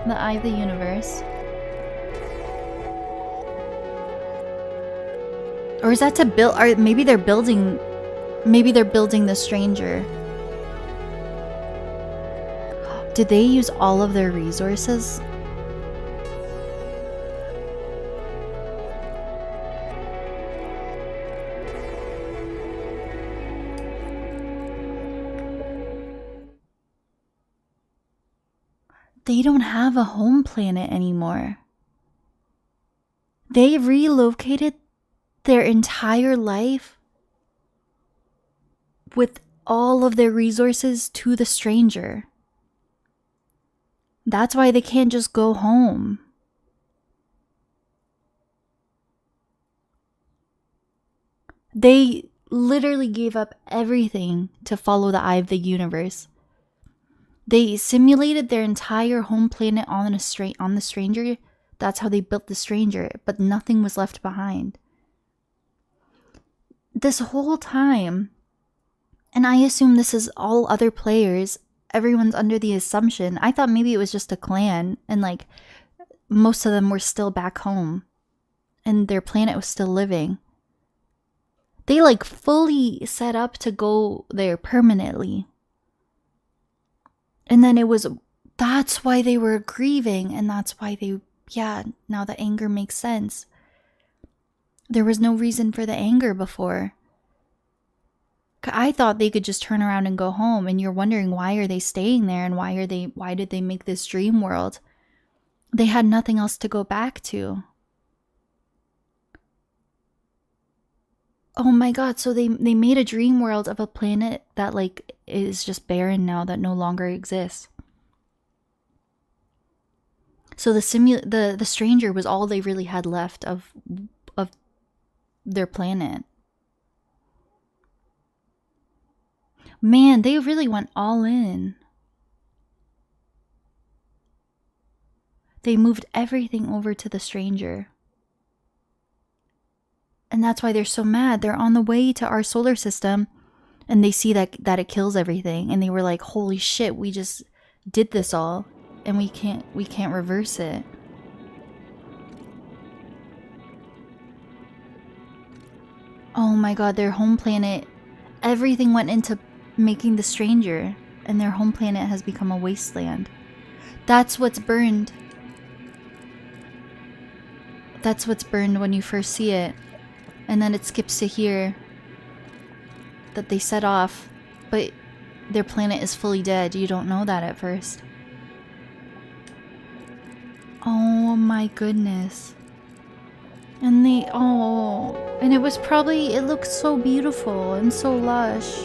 the Eye of the Universe. Or is that to build? Or maybe they're building. Maybe they're building the stranger. Did they use all of their resources? They don't have a home planet anymore. They relocated their entire life with all of their resources to the stranger. That's why they can't just go home. They literally gave up everything to follow the Eye of the Universe. They simulated their entire home planet on the stranger. That's how they built the stranger, but nothing was left behind. This whole time, and I assume this is all other players, everyone's under the assumption, I thought maybe it was just a clan, and like, most of them were still back home, and their planet was still living. They like fully set up to go there permanently. And then that's why they were grieving, and that's why now the anger makes sense. There was no reason for the anger before. I thought they could just turn around and go home, and you're wondering why are they staying there, and why did they make this dream world? They had nothing else to go back to. Oh my god, so they made a dream world of a planet that like is just barren now, that no longer exists. So the stranger was all they really had left of their planet. Man, they really went all in. They moved everything over to the stranger. And that's why they're so mad. They're on the way to our solar system and they see that it kills everything, and they were like, "Holy shit, we just did this all and we can't reverse it." Oh my god, their home planet, everything went into making the stranger, and their home planet has become a wasteland. That's what's burned. That's what's burned when you first see it. And then it skips to here that they set off, but their planet is fully dead. You don't know that at first. Oh my goodness. And and it was probably, it looked so beautiful and so lush.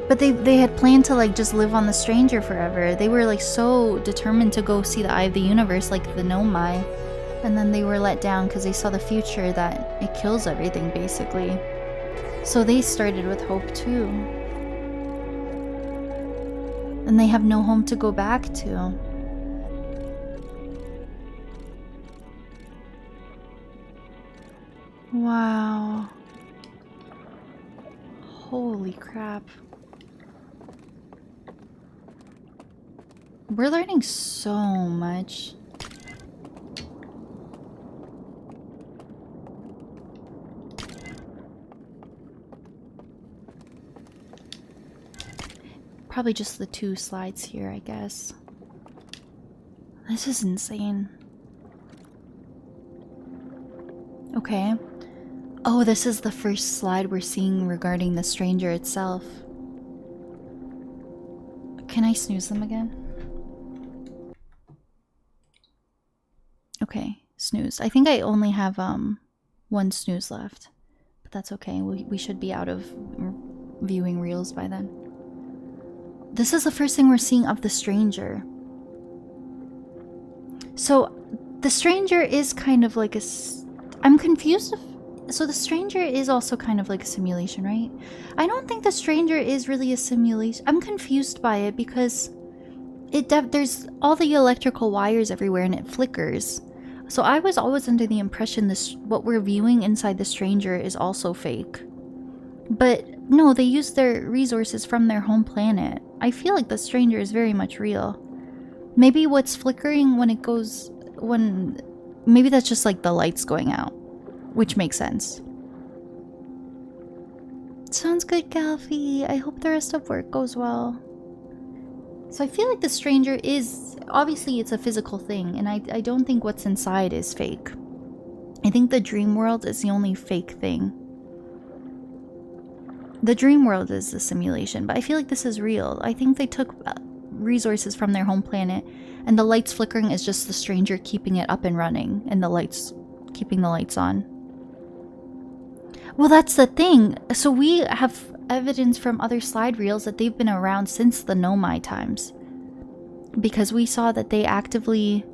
But they had planned to like just live on the stranger forever. They were like so determined to go see the eye of the universe like the Nomai. And then they were let down because they saw the future that it kills everything basically. So they started with hope too. And they have no home to go back to. Wow. Holy crap. We're learning so much. Probably just the 2 slides here, I guess. This is insane. Okay. Oh, this is the first slide we're seeing regarding the stranger itself. Can I snooze them again? Okay, snooze. I think I only have 1 snooze left. But that's okay. We should be out of viewing reels by then. This is the first thing we're seeing of the stranger. So, the stranger is kind of like I'm confused. So the stranger is also kind of like a simulation, right? I don't think the stranger is really a simulation. I'm confused by it because there's all the electrical wires everywhere and it flickers. So I was always under the impression what we're viewing inside the stranger is also fake. But no, they use their resources from their home planet. I feel like the stranger is very much real. Maybe what's flickering maybe that's just like the lights going out, which makes sense. Sounds good, Galfy. I hope the rest of work goes well. So I feel like the stranger is, obviously it's a physical thing, and I don't think what's inside is fake. I think the dream world is the only fake thing. The dream world is a simulation, but I feel like this is real. I think they took resources from their home planet, and the lights flickering is just the stranger keeping it up and running, and keeping the lights on. Well, that's the thing. So we have evidence from other slide reels that they've been around since the Nomai times. Because we saw that they actively...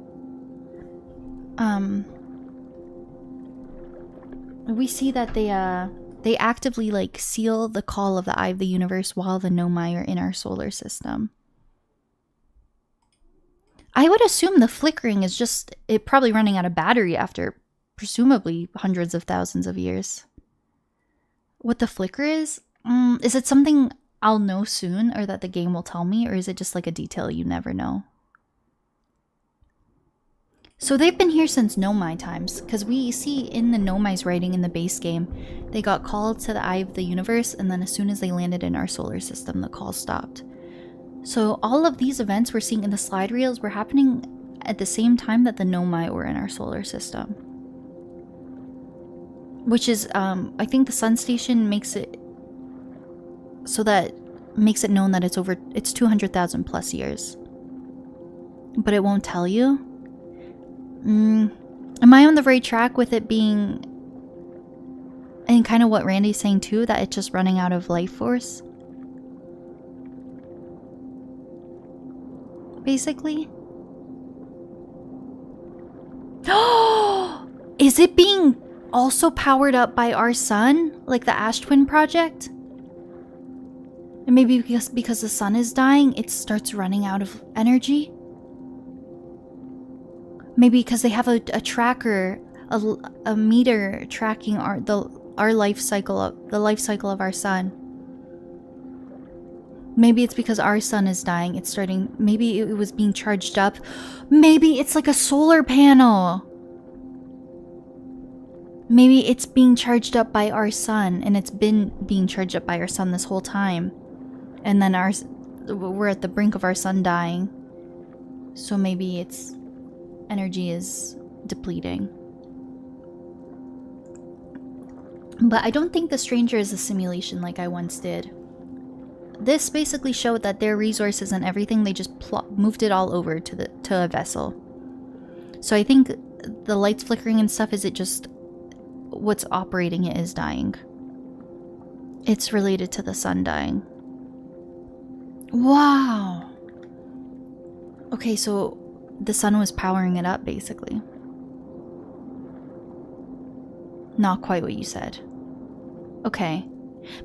we see that they actively like seal the call of the eye of the universe while the Nomai are in our solar system. I would assume the flickering is just it probably running out of battery after presumably hundreds of thousands of years. What the flicker is it something I'll know soon or that the game will tell me, or is it just like a detail you never know? So they've been here since Nomai times, because we see in the Nomai's writing in the base game, they got called to the eye of the universe, and then as soon as they landed in our solar system, the call stopped. So all of these events we're seeing in the slide reels were happening at the same time that the Nomai were in our solar system. Which is, I think the sun station makes it so that makes it known that it's 200,000 plus years. But it won't tell you. Am I on the right track with it being And kind of what Randy's saying too, that it's just running out of life force. Basically. Is it being also powered up by our sun? Like the Ash Twin project? And maybe because the sun is dying, it starts running out of energy? Maybe because they have a tracker, a meter tracking our life cycle of the life cycle of our sun. Maybe it's because our sun is dying. It's starting. Maybe it was being charged up. Maybe it's like a solar panel. Maybe it's being charged up by our sun, and it's been being charged up by our sun this whole time. And then we're at the brink of our sun dying. So maybe its energy is depleting. But I don't think the stranger is a simulation like I once did. This basically showed that their resources and everything, they just moved it all over to a vessel. So I think the lights flickering and stuff, is it just what's operating it is dying. It's related to the sun dying. Wow. Okay, so the sun was powering it up, basically. Not quite what you said. Okay.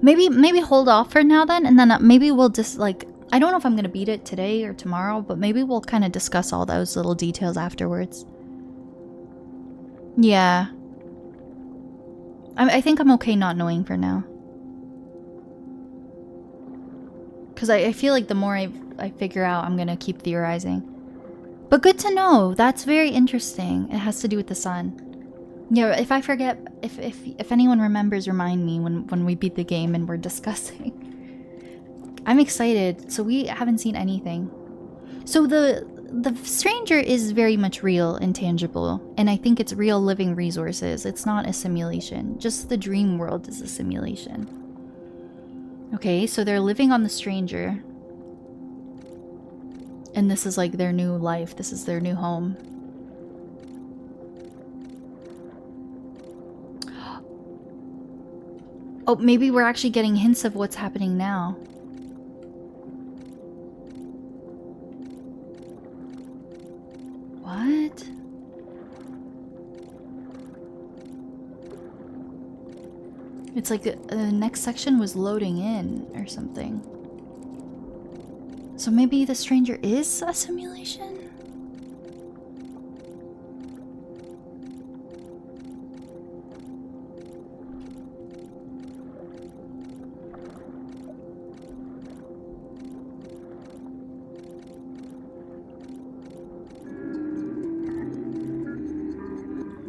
Maybe hold off for now then, and then maybe we'll just like, I don't know if I'm gonna beat it today or tomorrow, but maybe we'll kind of discuss all those little details afterwards. Yeah. I think I'm okay not knowing for now. Because I feel like the more I figure out, I'm gonna keep theorizing. But good to know. That's very interesting. It has to do with the sun. Yeah, if I forget, if anyone remembers, remind me when we beat the game and we're discussing. I'm excited. So we haven't seen anything. So the stranger is very much real and tangible, and I think it's real living resources. It's not a simulation. Just the dream world is a simulation. Okay, so they're living on the stranger. And this is like their new life. This is their new home. Oh, maybe we're actually getting hints of what's happening now. What? It's like the next section was loading in or something. So maybe the stranger is a simulation?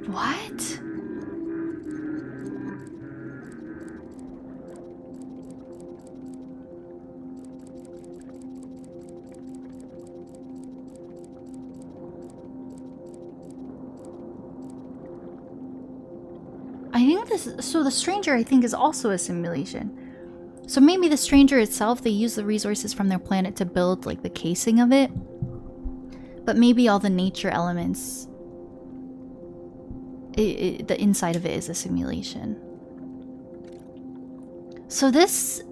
What? I think so the stranger, I think, is also a simulation. So maybe the stranger itself, they use the resources from their planet to build like the casing of it. But maybe all the nature elements, the inside of it is a simulation. So this...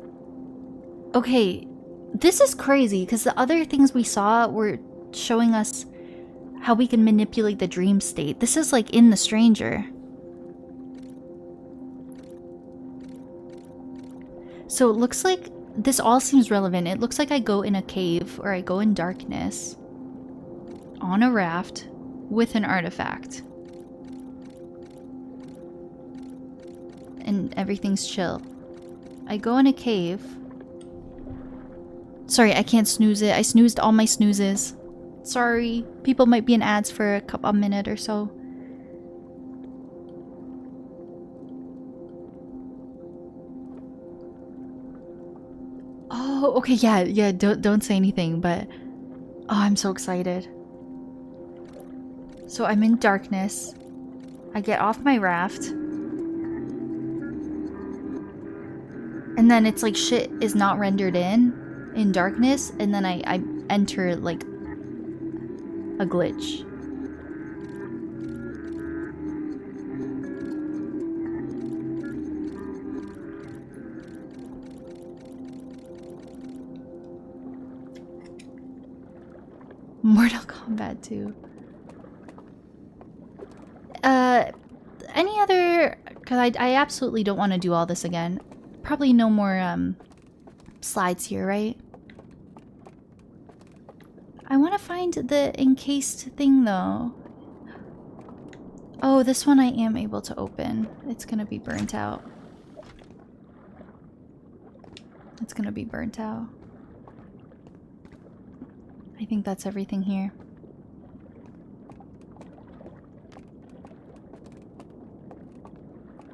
Okay, this is crazy because the other things we saw were showing us how we can manipulate the dream state. This is like in the stranger. So it looks like this all seems relevant. It looks like I go in a cave or I go in darkness on a raft with an artifact. And everything's chill. I go in a cave. Sorry, I can't snooze it. I snoozed all my snoozes. Sorry. People might be in ads for a minute or so. Oh, okay, yeah, don't say anything, but oh, I'm so excited. So I'm in darkness. I get off my raft. And then it's like shit is not rendered in darkness, and then I enter like a glitch. Mortal Kombat 2. Any other... Because I absolutely don't want to do all this again. Probably no more, slides here, right? I want to find the encased thing, though. Oh, this one I am able to open. It's gonna be burnt out. It's gonna be burnt out. I think that's everything here.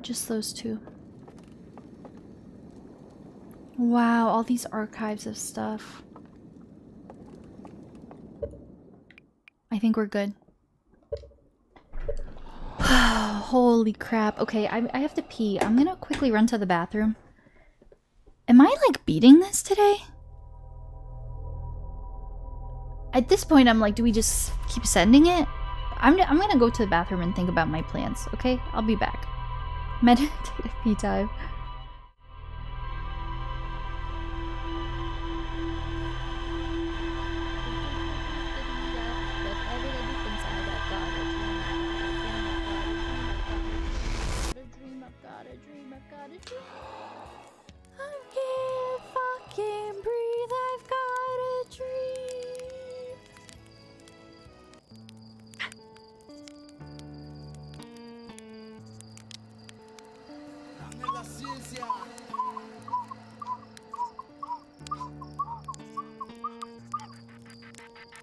Just those two. Wow, all these archives of stuff. I think we're good. Holy crap. Okay, I have to pee. I'm gonna quickly run to the bathroom. Am I like beating this today? At this point, I'm like, do we just keep sending it? I'm gonna go to the bathroom and think about my plans, okay? I'll be back. Meditative pee time.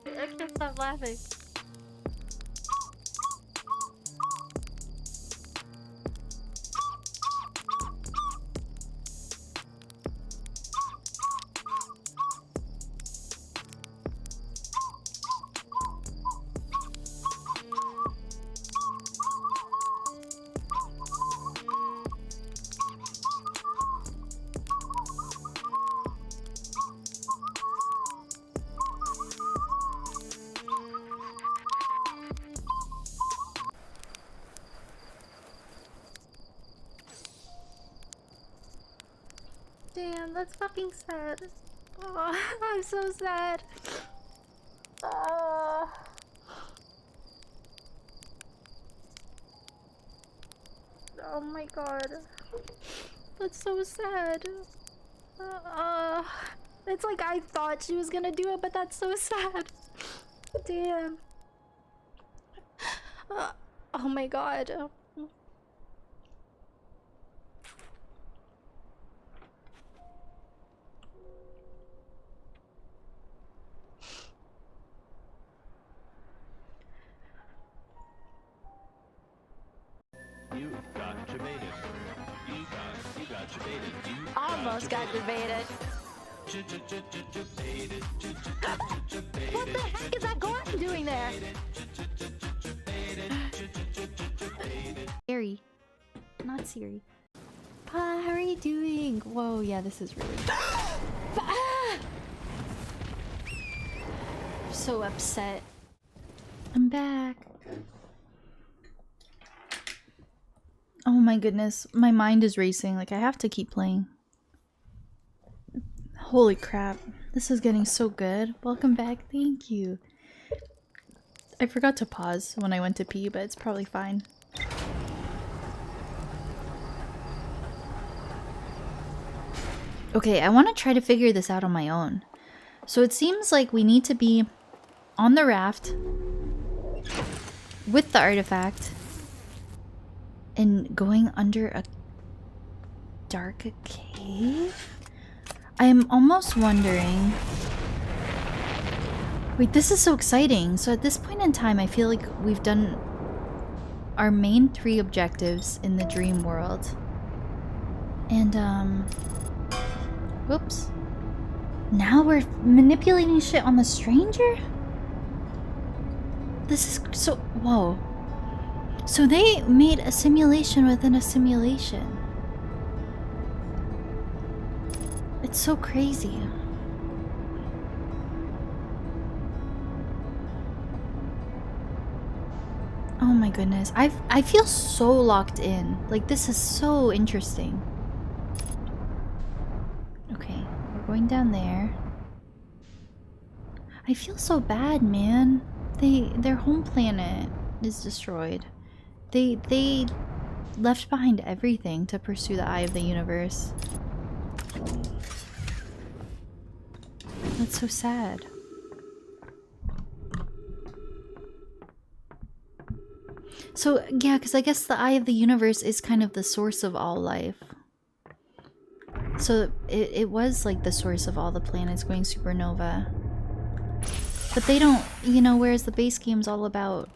I can't stop laughing. Damn, that's fucking sad. Oh, I'm so sad. Oh my god. That's so sad. It's like I thought she was gonna do it, but that's so sad. Damn. Oh my god.
You got debated. You got debated.
Almost got debated. What the heck is that Gordon doing there?
Siri. Not Siri. Hi, how are you doing? Whoa, yeah, this is really... I'm so upset. I'm back. Oh my goodness, my mind is racing. Like, I have to keep playing. Holy crap. This is getting so good. Welcome back. Thank you. I forgot to pause when I went to pee, but it's probably fine. Okay, I want to try to figure this out on my own. So it seems like we need to be on the raft with the artifact and going under a dark cave? I am almost wondering... Wait, this is so exciting. So at this point in time, I feel like we've done our main 3 objectives in the dream world. And, whoops. Now we're manipulating shit on the stranger? This is so... Whoa. So they made a simulation within a simulation. It's so crazy. Oh my goodness. I feel so locked in. Like, this is so interesting. Okay, we're going down there. I feel so bad, man. Their home planet is destroyed. They left behind everything to pursue the eye of the universe. That's so sad. So, yeah, because I guess the eye of the universe is kind of the source of all life. So, it was like the source of all the planets going supernova. But they don't, you know, whereas the base game's all about...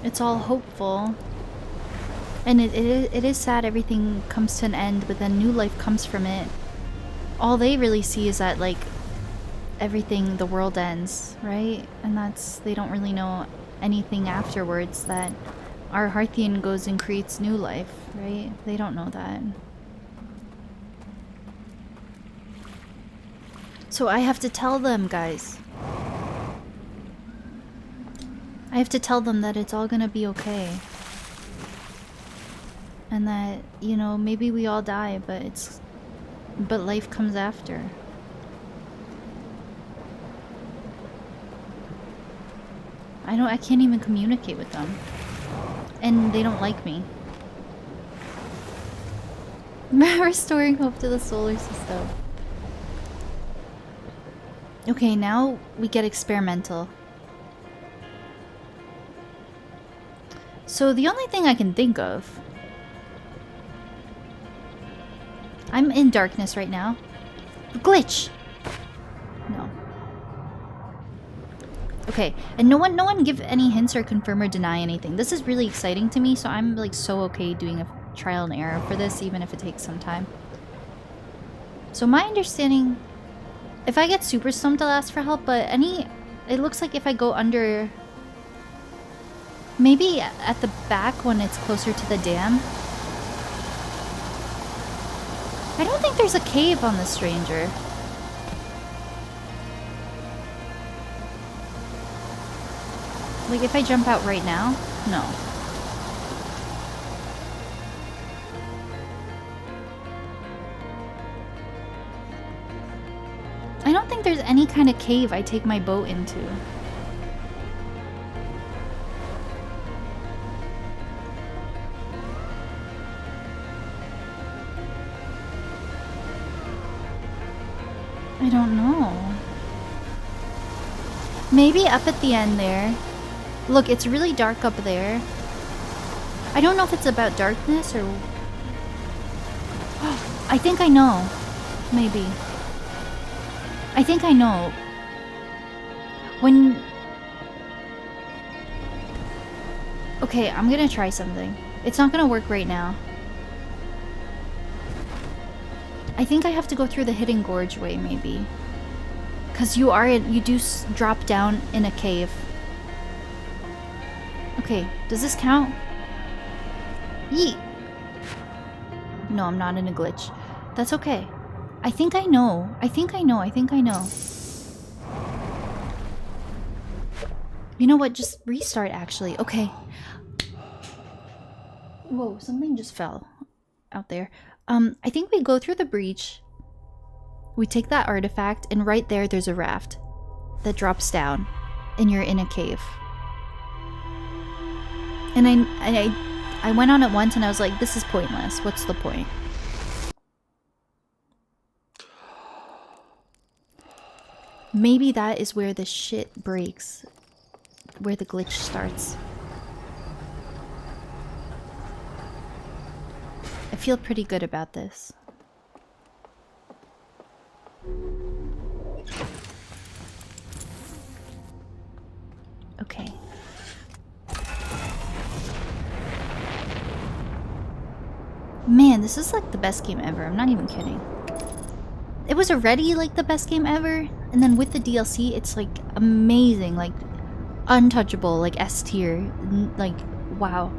It's all hopeful. And it is sad everything comes to an end, but then new life comes from it. All they really see is that, like, everything, the world ends, right? And that's, they don't really know anything afterwards, that our Hearthian goes and creates new life, right? They don't know that. So I have to tell them, guys. I have to tell them that it's all gonna be okay. And that, you know, maybe we all die, but life comes after. I can't even communicate with them. And they don't like me. Restoring hope to the solar system. Okay, now we get experimental. So the only thing I can think of... I'm in darkness right now. Glitch! No. Okay, and no one give any hints or confirm or deny anything. This is really exciting to me, so I'm like so okay doing a trial and error for this, even if it takes some time. So my understanding... If I get super stumped, I'll ask for help, but it looks like if I go under... Maybe at the back when it's closer to the dam. I don't think there's a cave on the stranger. Like if I jump out right now? No. I don't think there's any kind of cave I take my boat into. I don't know. Maybe up at the end there. Look, it's really dark up there. I don't know if it's about darkness or... I think I know. Maybe. I think I know. When... Okay, I'm gonna try something. It's not gonna work right now. I think I have to go through the Hidden Gorge way, maybe. Because you do drop down in a cave. Okay, does this count? Yeet! No, I'm not in a glitch. That's okay. I think I know. I think I know. I think I know. You know what? Just restart, actually. Okay. Whoa, something just fell out there. I think we go through the breach. We take that artifact, and right there's a raft that drops down, and you're in a cave. And I went on it once, and I was like, this is pointless. What's the point? Maybe that is where the shit breaks. Where the glitch starts. I feel pretty good about this. Okay. Man, this is like the best game ever. I'm not even kidding. It was already like the best game ever, and then with the DLC, it's like amazing, like untouchable, like S tier, like wow.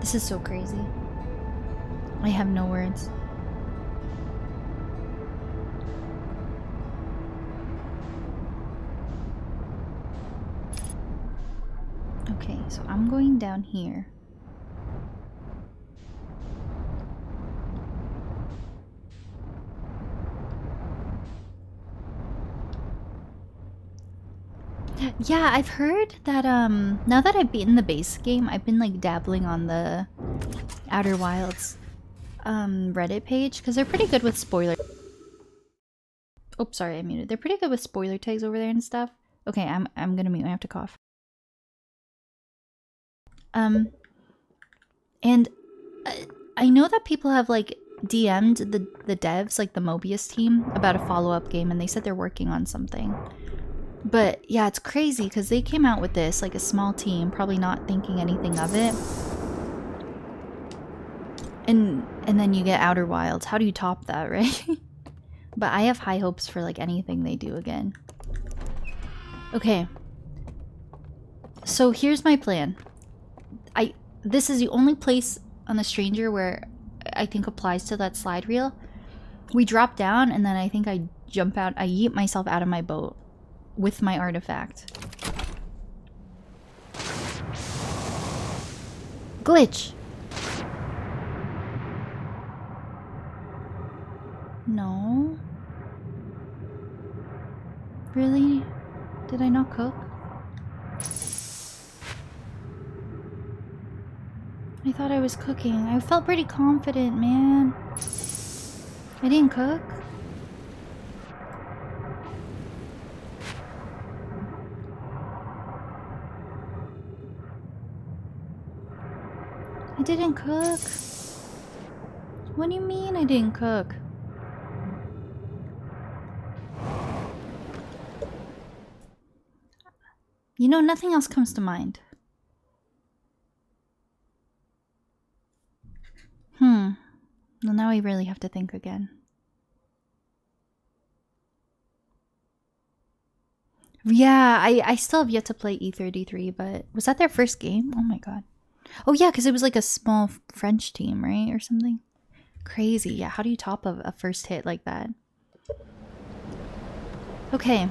This is so crazy. I have no words. Okay, so I'm going down here. Yeah, I've heard that now that I've beaten the base game, I've been like dabbling on the Outer Wilds Reddit page because they're pretty good with spoiler. Oh, sorry, I muted. They're pretty good with spoiler tags over there and stuff. Okay, I'm gonna mute. I have to cough. And I know that people have like DM'd the devs, like the Mobius team, about a follow-up game, and they said they're working on something. But yeah, it's crazy because they came out with this like a small team, probably not thinking anything of it. And then you get Outer Wilds. How do you top that, right? But I have high hopes for like anything they do again. Okay. So here's my plan. This is the only place on the Stranger where I think applies to that slide reel. We drop down and then I think I jump out. I yeet myself out of my boat with my artifact. Glitch! No. Really? Did I not cook? I thought I was cooking. I felt pretty confident, man. I didn't cook? I didn't cook? What do you mean I didn't cook? You know, nothing else comes to mind. Well, now I really have to think again. Yeah, I still have yet to play E33, but was that their first game? Oh my god. Oh yeah, because it was like a small French team, right? Or something. Crazy. Yeah, how do you top a first hit like that? Okay.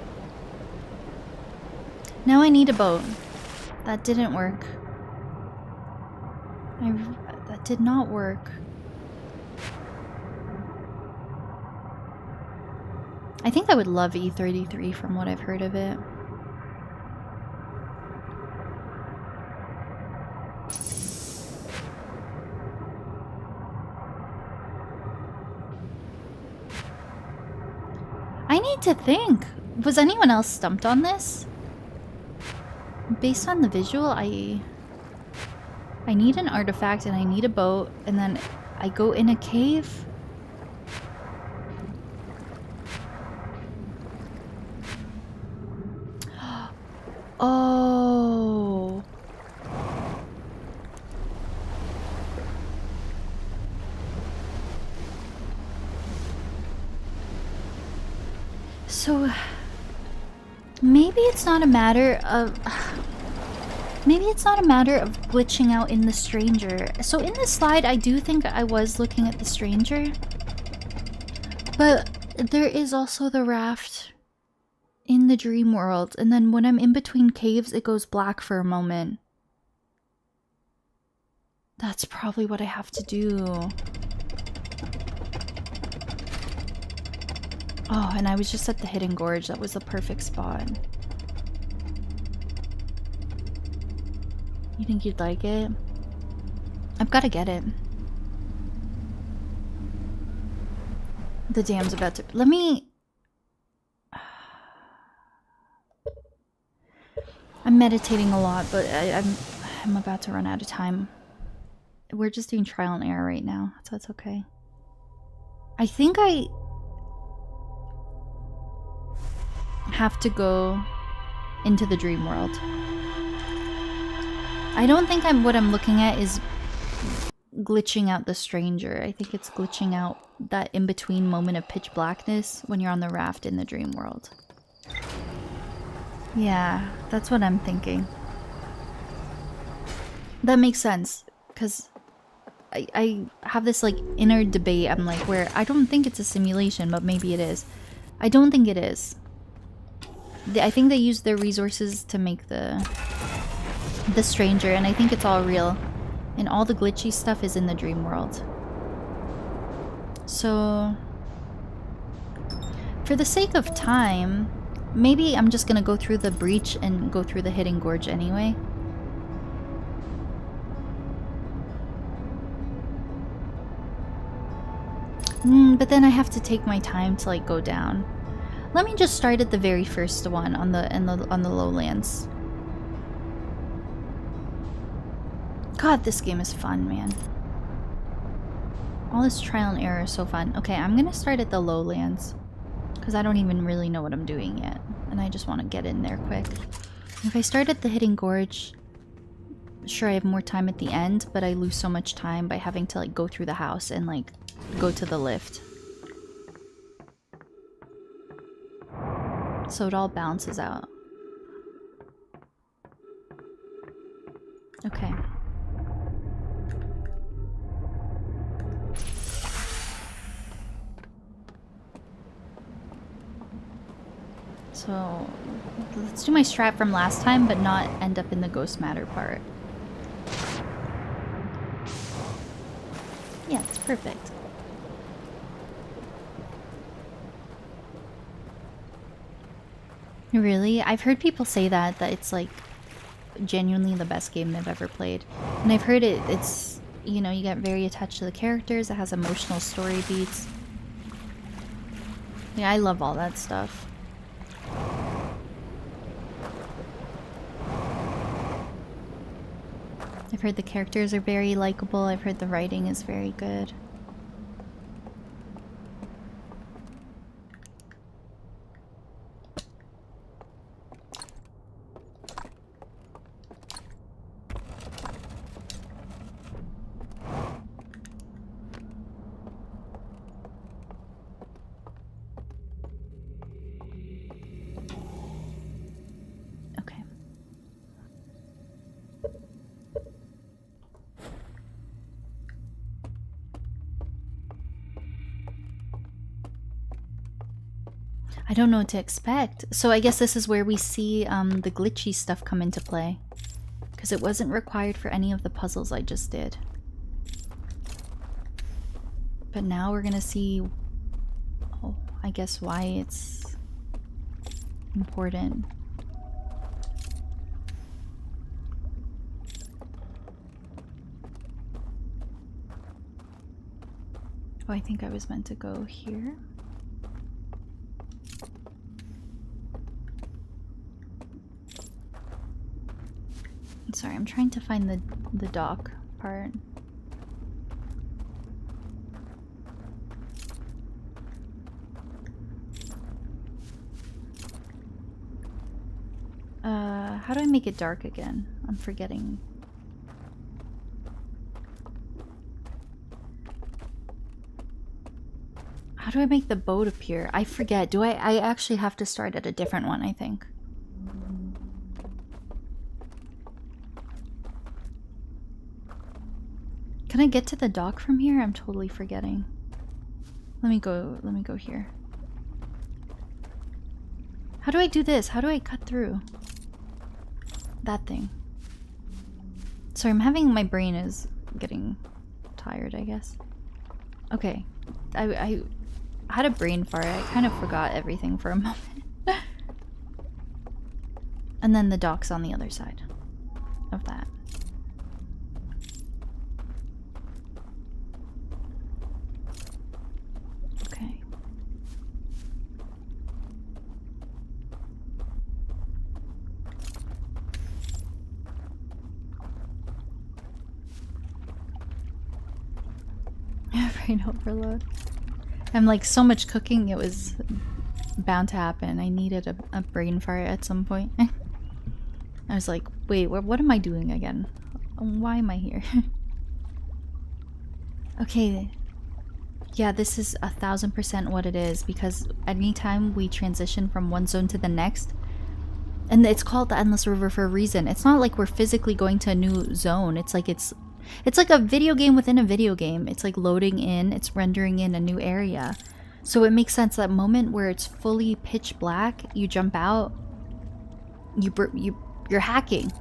Now I need a boat. That didn't work. That did not work. I think I would love E33 from what I've heard of it. I need to think. Was anyone else stumped on this? Based on the visual, I need an artifact and I need a boat, and then I go in a cave. Oh. So maybe it's not a matter of glitching out in the Stranger. So in the slide, I do think I was looking at the Stranger. But there is also the raft in the dream world, and then when I'm in between caves, it goes black for a moment. That's probably what I have to do. Oh, and I was just at the Hidden Gorge. That was the perfect spot. You think you'd like it? I've got to get it. The dam's about to... Let me... I'm meditating a lot, but I'm about to run out of time. We're just doing trial and error right now, so that's okay. I think I have to go into the dream world. I don't think what I'm looking at is glitching out the Stranger. I think it's glitching out that in-between moment of pitch blackness when you're on the raft in the dream world. Yeah, that's what I'm thinking. That makes sense, because I have this like inner debate. I'm like, where I don't think it's a simulation, but maybe it is. I don't think it is. I think they used their resources to make the the stranger, and I think it's all real. And all the glitchy stuff is in the dream world. So, for the sake of time, maybe I'm just gonna go through the breach and go through the Hidden Gorge anyway. But then I have to take my time to like go down. Let me just start at the very first one on the lowlands. God, this game is fun, man. All this trial and error is so fun. Okay, I'm gonna start at the lowlands because I don't even really know what I'm doing yet, and I just want to get in there quick. If I start at the Hidden Gorge, sure I have more time at the end, but I lose so much time by having to like go through the house and like go to the lift. So it all balances out. Okay. So let's do my strat from last time, but not end up in the ghost matter part. Yeah, it's perfect. Really? I've heard people say that it's like genuinely the best game they've ever played. And I've heard it's, you know, you get very attached to the characters, it has emotional story beats. Yeah, I love all that stuff. I've heard the characters are very likable, I've heard the writing is very good. I don't know what to expect. So I guess this is where we see the glitchy stuff come into play. Because it wasn't required for any of the puzzles I just did. But now we're gonna see, oh, I guess why it's important. Oh, I think I was meant to go here. Sorry, I'm trying to find the dock part. How do I make it dark again? I'm forgetting. How do I make the boat appear? I forget. Do I actually have to start at a different one, I think. Can I get to the dock from here? I'm totally forgetting. Let me go here. How do I do this? How do I cut through? That thing. Sorry, my brain is getting tired, I guess. Okay. I had a brain fart. I kind of forgot everything for a moment. And then the dock's on the other side of that. Okay. Brain overload. I'm like so much cooking, it was bound to happen. I needed a brain fart at some point. I was like, wait, what am I doing again? Why am I here? Okay. Yeah, this is 1000% what it is, because anytime we transition from one zone to the next, and it's called the Endless River for a reason. It's not like we're physically going to a new zone. It's like a video game within a video game. It's like loading in, it's rendering in a new area. So it makes sense that moment where it's fully pitch black, you jump out, you're hacking.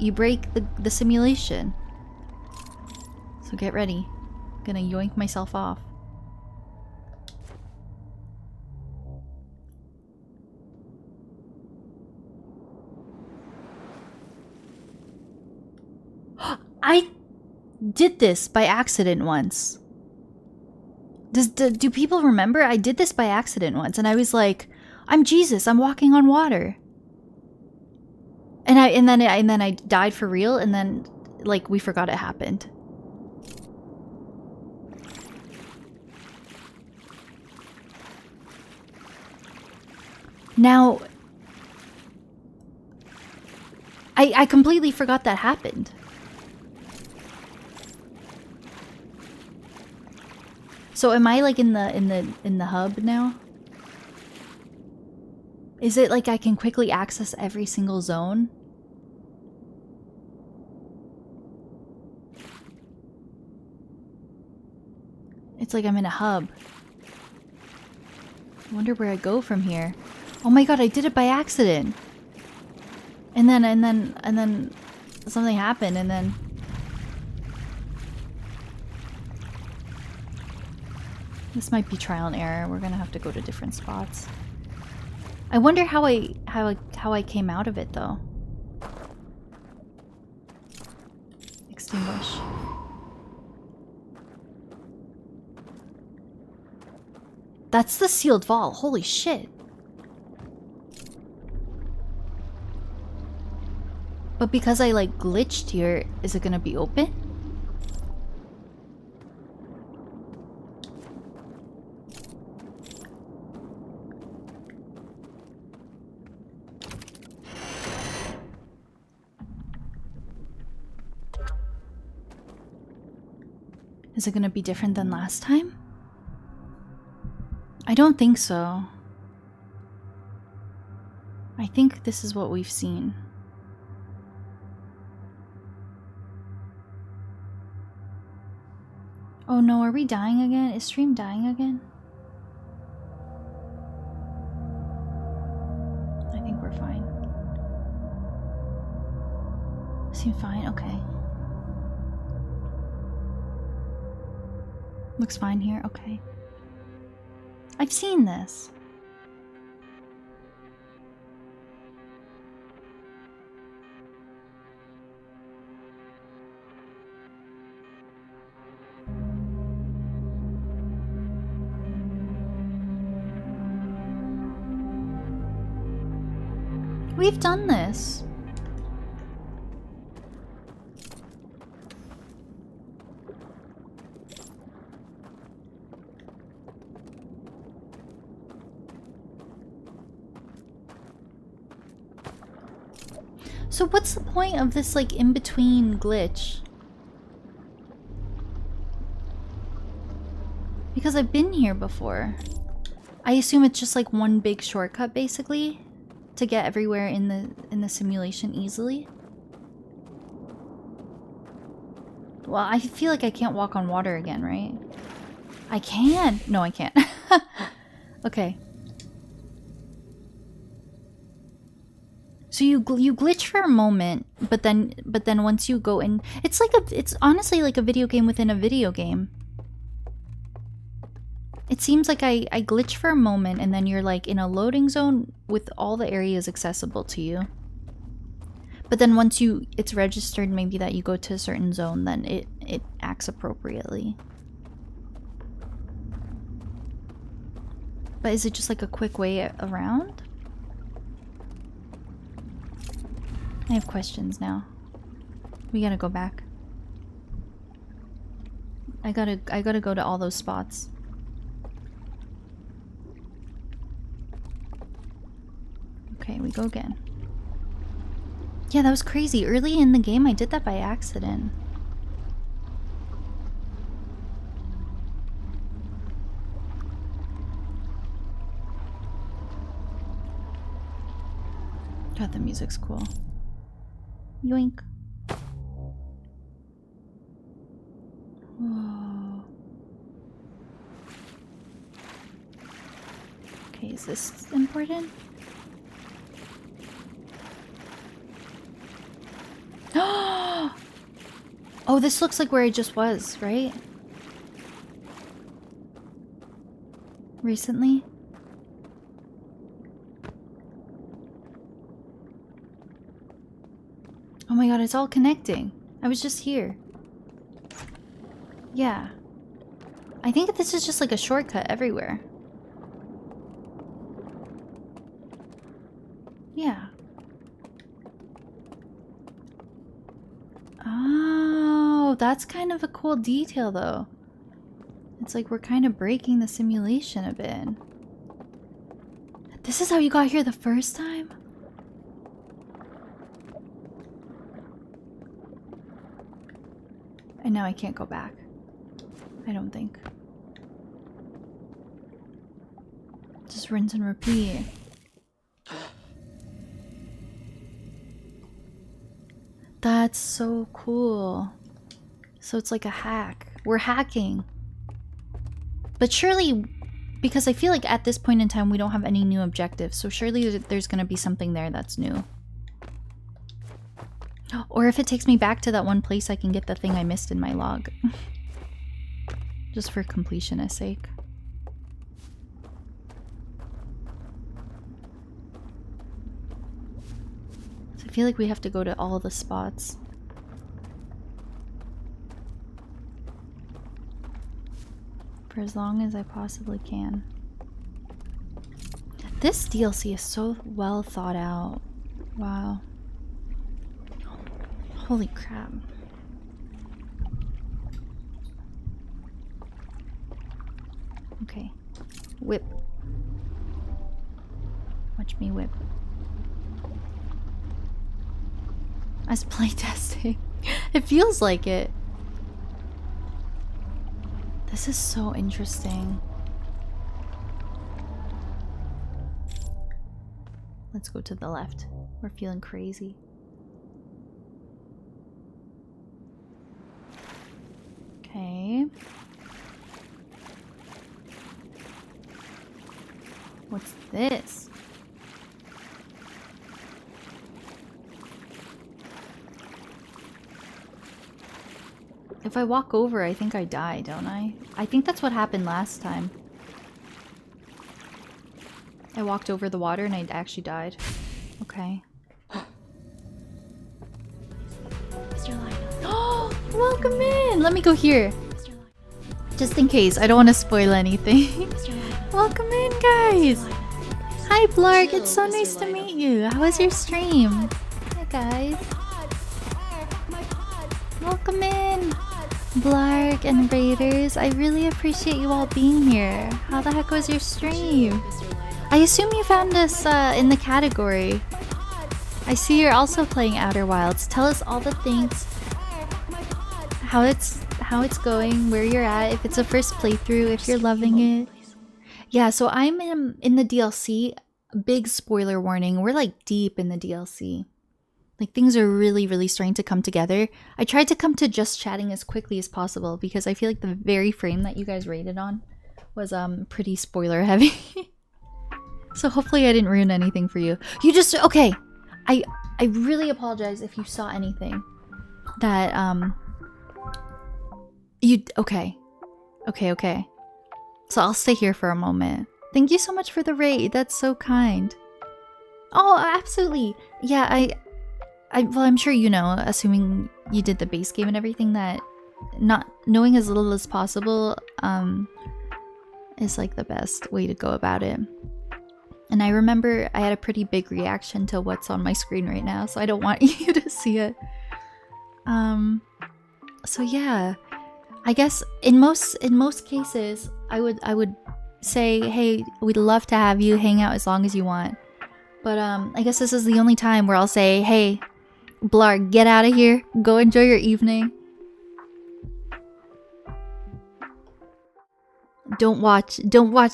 you break the simulation. So get ready. I'm gonna yoink myself off. I did this by accident once. Do people remember? I did this by accident once, and I was like, "I'm Jesus. I'm walking on water." And then I died for real, and then like we forgot it happened. Now, I completely forgot that happened. So am I like in the hub now? Is it like I can quickly access every single zone? It's like I'm in a hub. I wonder where I go from here. Oh my god, I did it by accident. And then something happened, and then this might be trial and error. We're gonna have to go to different spots. I wonder how I came out of it though. Extinguish. That's the sealed vault. Holy shit. But because I like glitched here, is it gonna be open? Is it gonna be different than last time? I don't think so. I think this is what we've seen. Oh no, are we dying again? Is stream dying again? I think we're fine. Seem fine? Okay. Looks fine here? Okay. I've seen this. We've done this. So what's the point of this like in-between glitch? Because I've been here before. I assume it's just like one big shortcut basically to get everywhere in the simulation easily. Well, I feel like I can't walk on water again, right? I can. No, I can't. Okay. So you glitch for a moment, but then once you go in, it's honestly like a video game within a video game. It seems like I glitch for a moment, and then you're like in a loading zone with all the areas accessible to you. But then once it's registered maybe that you go to a certain zone, then it acts appropriately. But is it just like a quick way around? I have questions now. We gotta go back. I gotta go to all those spots. Okay, we go again. Yeah, that was crazy. Early in the game, I did that by accident. God, the music's cool. Yoink. Whoa. Okay, is this important? Oh, this looks like where I just was, right? Recently? Oh my god, it's all connecting. I was just here. Yeah. I think this is just like a shortcut everywhere. Yeah. Oh, that's kind of a cool detail though. It's like we're kind of breaking the simulation a bit. This is how you got here the first time? And now I can't go back. I don't think. Just rinse and repeat. That's so cool. So it's like a hack. We're hacking. But surely, because I feel like at this point in time we don't have any new objectives, so surely there's gonna be something there that's new. Or if it takes me back to that one place, I can get the thing I missed in my log. Just for completionist's sake. So I feel like we have to go to all the spots. For as long as I possibly can. This DLC is so well thought out. Wow. Holy crap. Okay. Whip. Watch me whip. As playtesting. It feels like it. This is so interesting. Let's go to the left. We're feeling crazy. Okay. What's this? If I walk over, I think I die, don't I? I think that's what happened last time. I walked over the water and I actually died. Okay.
Mr. Lionel.
Oh, welcome in! Let me go here. Just in case, I don't want to spoil anything. Welcome in, guys! Hi, Blarg, it's so nice to meet you. How was your stream? Hi, guys. Welcome in, Blarg and Raiders. I really appreciate you all being here. How the heck was your stream? I assume you found us in the category. I see you're also playing Outer Wilds. Tell us all the things. How it's going, where you're at, if it's a first playthrough, if you're loving it. Yeah, so I'm in the DLC. Big spoiler warning. We're like deep in the DLC. Like things are really, really starting to come together. I tried to come to just chatting as quickly as possible because I feel like the very frame that you guys rated on was pretty spoiler heavy. So hopefully I didn't ruin anything for you. You just okay. I really apologize if you saw anything that you okay. So I'll stay here for a moment. Thank you so much for the raid. That's so kind. Oh, absolutely. Yeah, well, I'm sure you know, assuming you did the base game and everything, that not knowing as little as possible is like the best way to go about it. And I remember I had a pretty big reaction to what's on my screen right now, so I don't want you to see it. So yeah, I guess in most cases, I would say, hey, we'd love to have you hang out as long as you want. But I guess this is the only time where I'll say, hey, Blarg, get out of here. Go enjoy your evening. Don't watch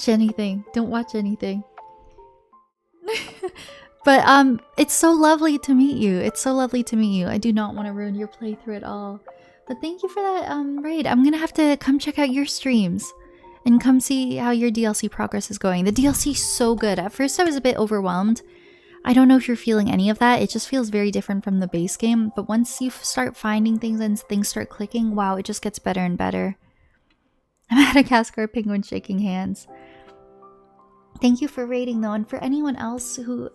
anything. Don't watch anything. But it's so lovely to meet you. It's so lovely to meet you. I do not want to ruin your playthrough at all. But thank you for that raid. I'm gonna have to come check out your streams and come see how your DLC progress is going. The DLC is so good. At first I was a bit overwhelmed I don't know if you're feeling any of that. It just feels very different from the base game. But once you start finding things and things start clicking, wow, it just gets better and better. A Madagascar penguin shaking hands. Thank you for raiding though, and for anyone else who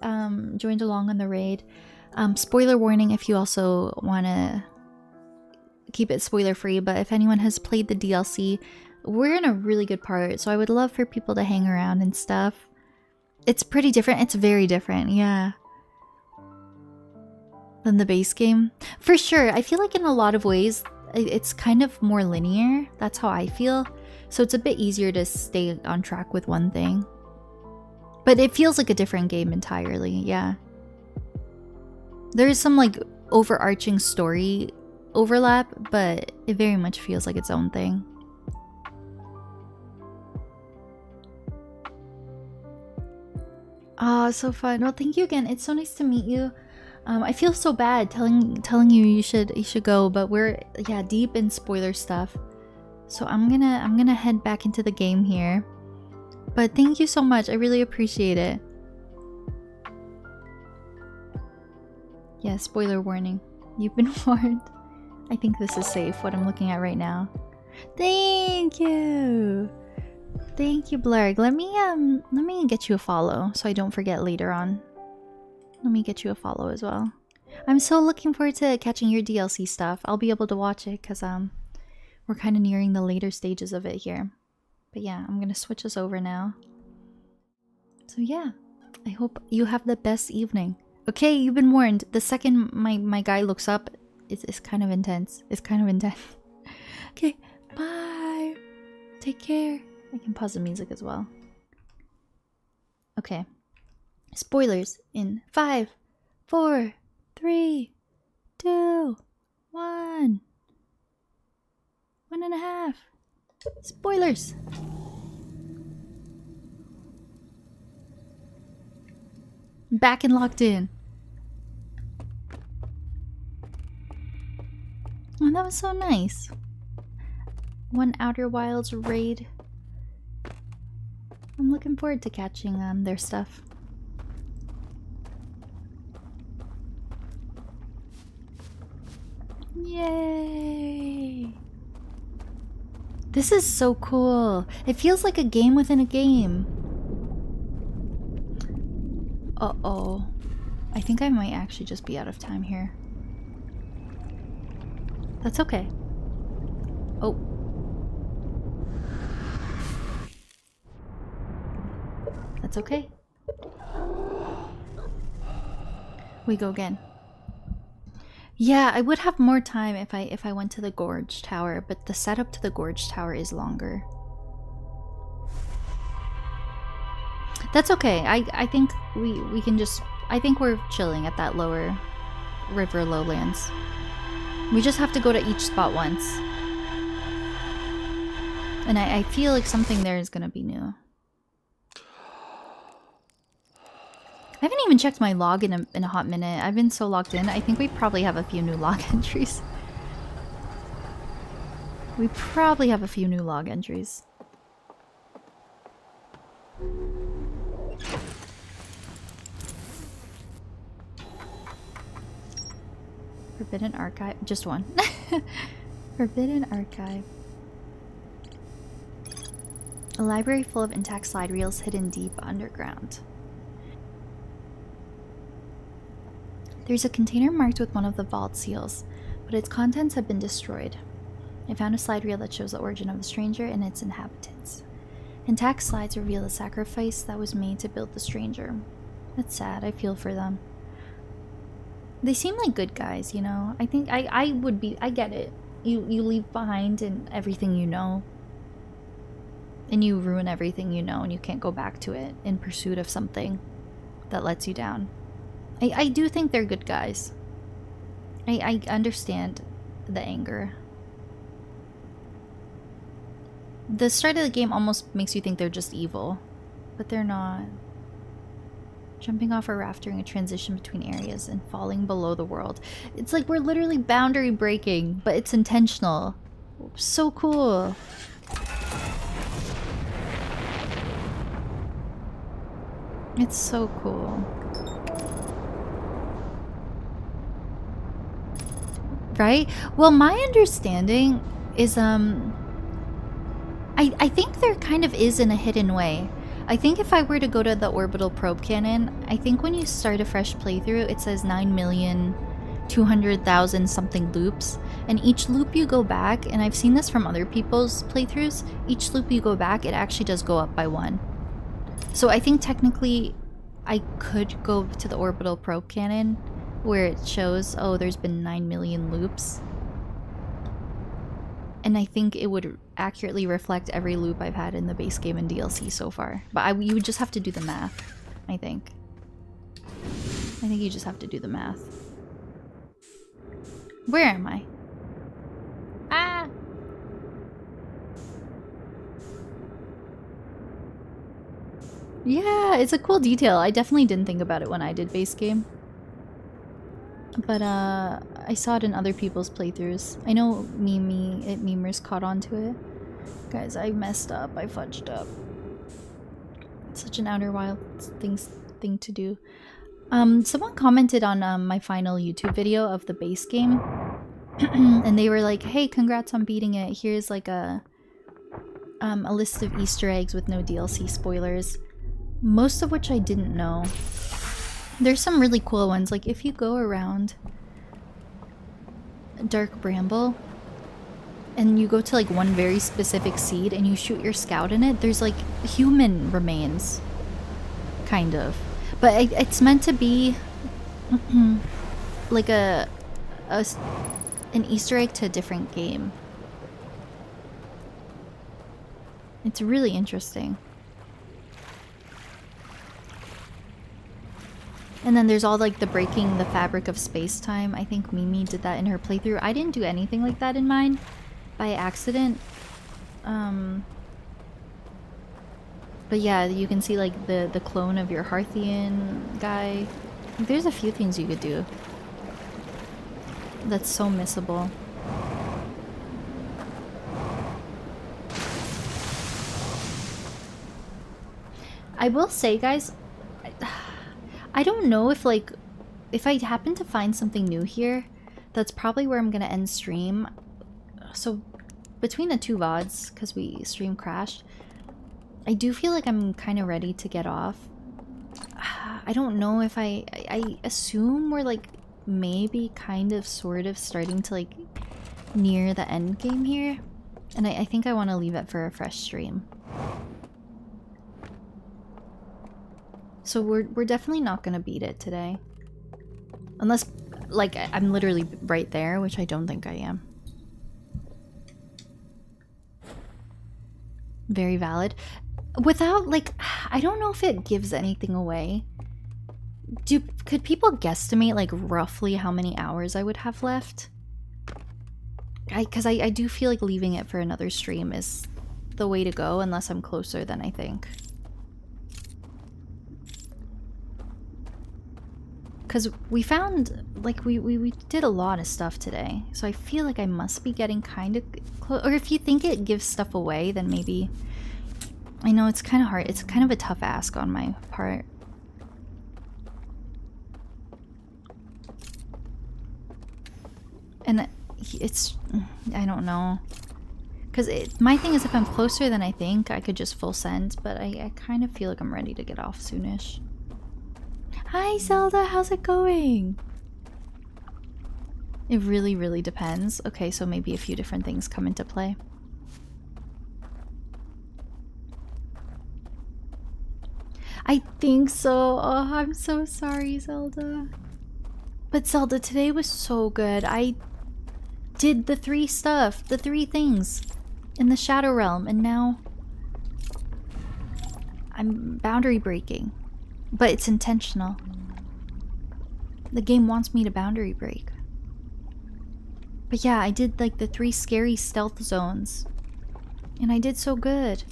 joined along on the raid, spoiler warning if you also want to keep it spoiler free, but if anyone has played the DLC, we're in a really good part, so I would love for people to hang around and stuff. It's pretty different. It's very different, yeah, than the base game. For sure, I feel like in a lot of ways, it's kind of more linear. That's how I feel. So it's a bit easier to stay on track with one thing. But it feels like a different game entirely, yeah. There is some like overarching story overlap, but it very much feels like its own thing. Ah, so fun. Well, thank you again. It's so nice to meet you. I feel so bad telling you you should go, but we're deep in spoiler stuff. So I'm gonna head back into the game here. But thank you so much. I really appreciate it. Yeah, spoiler warning. You've been warned. I think this is safe, what I'm looking at right now. Thank you. Thank you, Blurg. Let me get you a follow so I don't forget later on. Let me get you a follow as well. I'm so looking forward to catching your DLC stuff. I'll be able to watch it because we're kind of nearing the later stages of it here. But yeah, I'm gonna switch us over now. So yeah, I hope you have the best evening. Okay, you've been warned. The second my guy looks up, it's kind of intense. It's kind of intense. Okay, bye. Take care. I can pause the music as well. Okay. Spoilers in 5, 4, 3, 2, 1. 1.5. Spoilers. Back and locked in. Oh, that was so nice. One Outer Wilds raid. I'm looking forward to catching their stuff. Yay! This is so cool. It feels like a game within a game. Uh-oh. I think I might actually just be out of time here. That's okay. Oh. That's okay. We go again. Yeah, I would have more time if I went to the Gorge Tower, but the setup to the Gorge Tower is longer. That's okay. I think we can just... I think we're chilling at that lower river lowlands. We just have to go to each spot once. And I feel like something there is gonna be new. I haven't even checked my log in a hot minute. I've been so logged in. I think we probably have a few new log entries. We probably have a few new log entries. Forbidden Archive. Just one. Forbidden Archive. A library full of intact slide reels hidden deep underground. There's a container marked with one of the vault seals, but its contents have been destroyed. I found a slide reel that shows the origin of the stranger and its inhabitants. Intact slides reveal the sacrifice that was made to build the stranger. That's sad. I feel for them. They seem like good guys, you know? I think I would be... I get it. You leave behind and everything you know. And you ruin everything you know and you can't go back to it in pursuit of something that lets you down. I do think they're good guys. I understand the anger. The start of the game almost makes you think they're just evil, but they're not. Jumping off a raft during a transition between areas and falling below the world. It's like we're literally boundary breaking, but it's intentional. So cool. It's so cool. Right? Well, my understanding is I think there kind of is in a hidden way. I think if I were to go to the orbital probe cannon, I think when you start a fresh playthrough, it says 9,200,000 something loops, and each loop you go back, and I've seen this from other people's playthroughs, each loop you go back, it actually does go up by 1. So I think technically I could go to the orbital probe cannon where it shows, oh, there's been 9 million loops. And I think it would accurately reflect every loop I've had in the base game and DLC so far. But you would just have to do the math, I think. I think you just have to do the math. Where am I? Ah! Yeah, it's a cool detail. I definitely didn't think about it when I did base game. But I saw it in other people's playthroughs. I know memers caught on to it. Guys, I messed up. I fudged up. It's such an Outer Wilds thing to do. Someone commented on my final YouTube video of the base game. And they were like, hey, congrats on beating it. Here's like a list of Easter eggs with no DLC spoilers. Most of which I didn't know. There's some really cool ones, like if you go around Dark Bramble and you go to like one very specific seed and you shoot your scout in it, there's like human remains, kind of. But it's meant to be like an Easter egg to a different game. It's really interesting. And then there's all like the breaking the fabric of space-time. I think Mimi did that in her playthrough. I didn't do anything like that in mine by accident. But yeah, you can see like the clone of your Hearthian guy. There's a few things you could do. That's so missable. I will say, guys, I don't know if like if I happen to find something new here, that's probably where I'm gonna end stream. So between the two VODs, because we stream crashed, I do feel like I'm kind of ready to get off. I don't know if I assume we're like maybe kind of sort of starting to like near the end game here, and I think I want to leave it for a fresh stream. So we're definitely not gonna beat it today. Unless, like, I'm literally right there, which I don't think I am. Very valid. Without, like, I don't know if it gives anything away. Could people guesstimate, like, roughly how many hours I would have left? Because I do feel like leaving it for another stream is the way to go, unless I'm closer than I think. Because we found, like, we did a lot of stuff today. So I feel like I must be getting kind of close. Or if you think it gives stuff away, then maybe... I know it's kind of hard. It's kind of a tough ask on my part. And it's... I don't know. Because my thing is if I'm closer than I think, I could just full send. But I kind of feel like I'm ready to get off soonish. Hi Zelda, how's it going? It really, really depends. Okay, so maybe a few different things come into play. I think so. Oh, I'm so sorry, Zelda. But Zelda, today was so good. I did the 3 stuff, the 3 things in the Shadow Realm, and now I'm boundary breaking. But it's intentional. The game wants me to boundary break. But yeah, I did like the 3 scary stealth zones. And I did so good.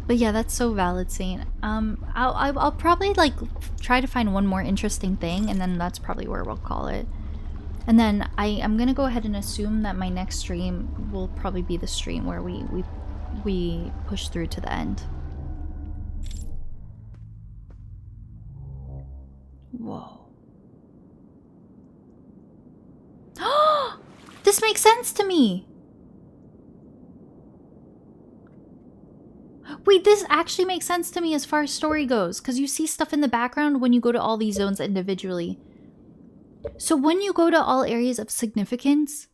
But yeah, that's so valid, Saint. I'll probably like try to find one more interesting thing, and then that's probably where we'll call it. And then I'm gonna go ahead and assume that my next stream will probably be the stream where we push through to the end. Whoa. This makes sense to me. Wait, this actually makes sense to me as far as story goes, because you see stuff in the background when you go to all these zones individually. So when you go to all areas of significance,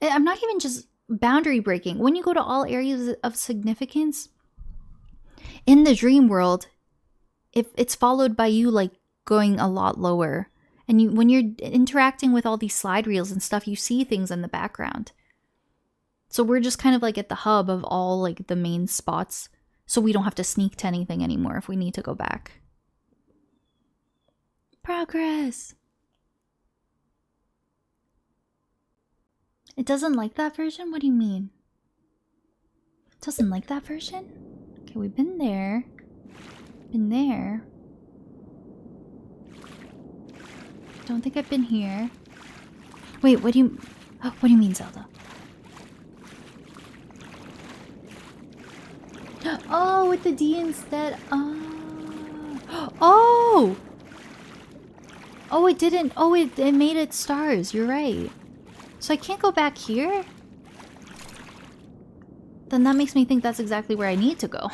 I'm not even just boundary breaking. When you go to all areas of significance in the dream world, if it's followed by you like going a lot lower. And when you're interacting with all these slide reels and stuff, you see things in the background. So we're just kind of like at the hub of all like the main spots. So we don't have to sneak to anything anymore if we need to go back. Progress. It doesn't like that version? What do you mean? It doesn't like that version? Okay, we've been there. Been there. Don't think I've been here. Wait, what do you mean, Zelda? Oh, with the D instead. Oh! Oh, it didn't. Oh, it made it stars. You're right. So I can't go back here? Then that makes me think that's exactly where I need to go.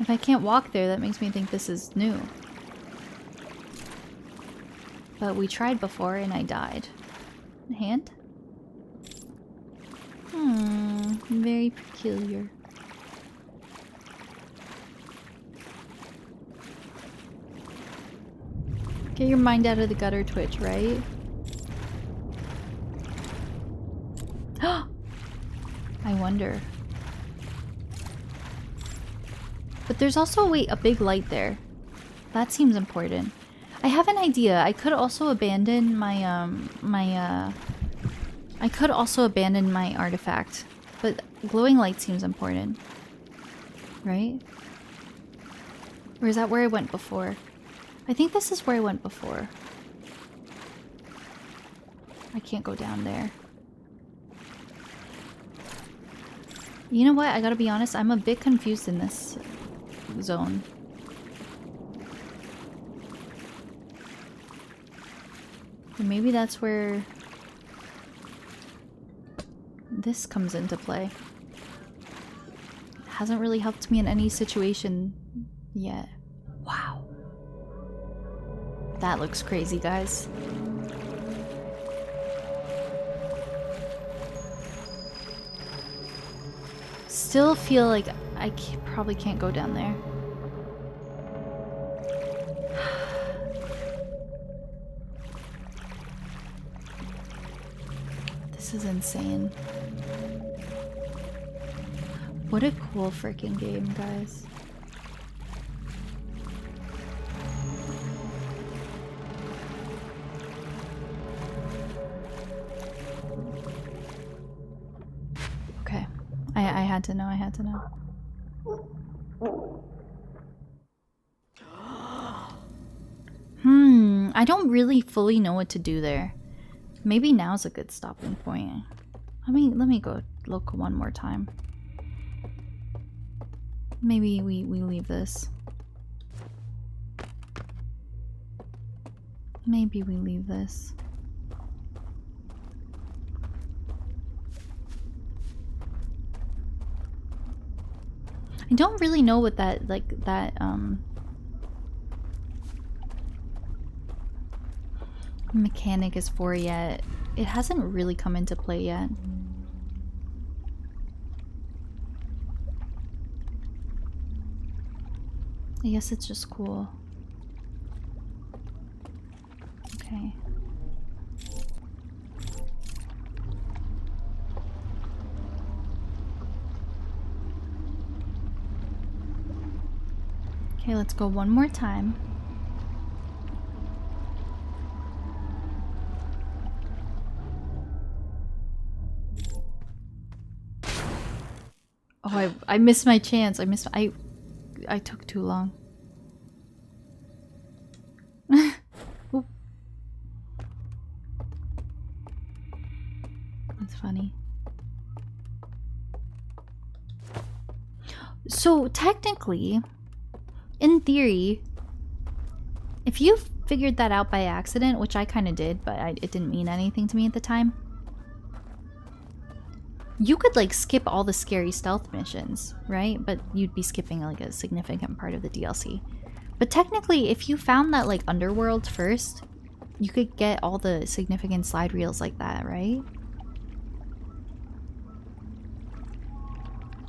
If I can't walk there, that makes me think this is new. But we tried before and I died. Hand? Very peculiar. Get your mind out of the gutter, Twitch, right? I wonder. But there's also, wait, a big light there. That seems important. I have an idea. I could also abandon my, I could also abandon my artifact. But glowing light seems important. Right? Or is that where I went before? I think this is where I went before. I can't go down there. You know what? I gotta be honest. I'm a bit confused in this zone. And maybe that's where this comes into play. Hasn't really helped me in any situation yet. Wow. That looks crazy, guys. Still feel like I probably can't go down there. This is insane. What a cool freaking game, guys. Okay. I had to know, I had to know. I don't really fully know what to do there. Maybe now's a good stopping point. Let me go look one more time. Maybe we leave this. Maybe we leave this. I don't really know what that mechanic is for yet. It hasn't really come into play yet. I guess it's just cool. Okay. Okay, let's go one more time. Oh, I missed my chance. I took too long. That's funny. So technically, in theory, If you figured that out by accident, which I kind of did, but it didn't mean anything to me at the time, you could like skip all the scary stealth missions, right? But you'd be skipping like a significant part of the DLC. But technically, if you found that like underworld first, you could get all the significant slide reels like that, right?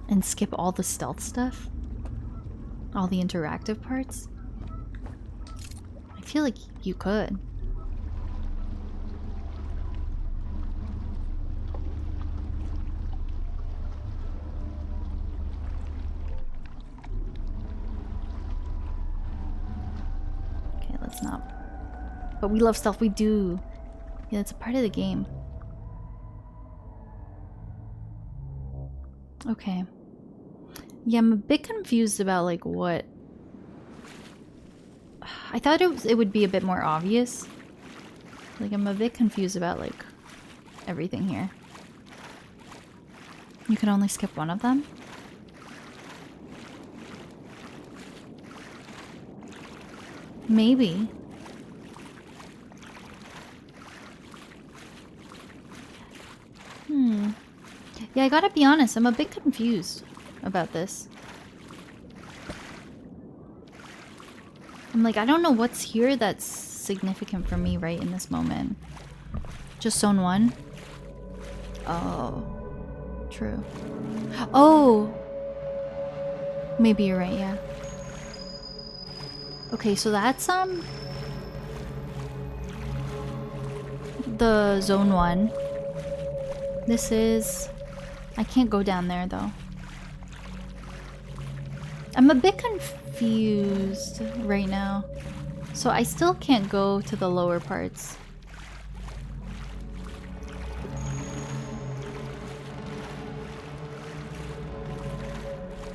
And skip all the stealth stuff? All the interactive parts? I feel like you could. Okay, let's not. But we love stealth, we do. Yeah, it's a part of the game. Okay. Yeah, I'm a bit confused about like what... I thought it would be a bit more obvious. Like I'm a bit confused about like everything here. You can only skip one of them? Maybe. Yeah, I gotta be honest, I'm a bit confused about this. I'm like, I don't know what's here that's significant for me right in this moment. Just zone 1? Oh. True. Oh! Maybe you're right, yeah. Okay, so that's, the zone 1. This is... I can't go down there, though. I'm a bit confused right now. So I still can't go to the lower parts.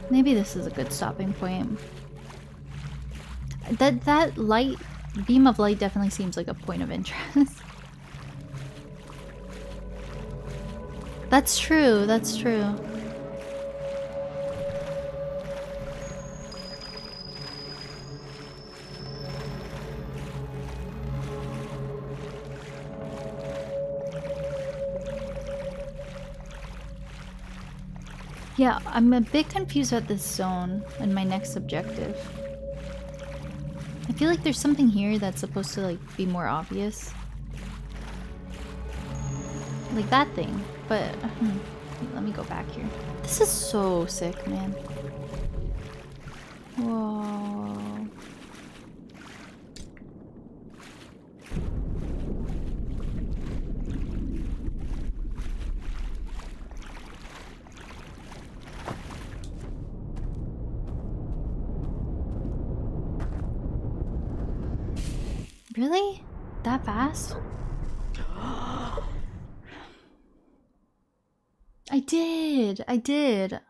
Maybe this is a good stopping point. That light, beam of light definitely seems like a point of interest. That's true, that's true. Yeah, I'm a bit confused about this zone and my next objective. I feel like there's something here that's supposed to like be more obvious. Like that thing, but let me go back here. This is so sick, man. Whoa. Really? That fast? I did.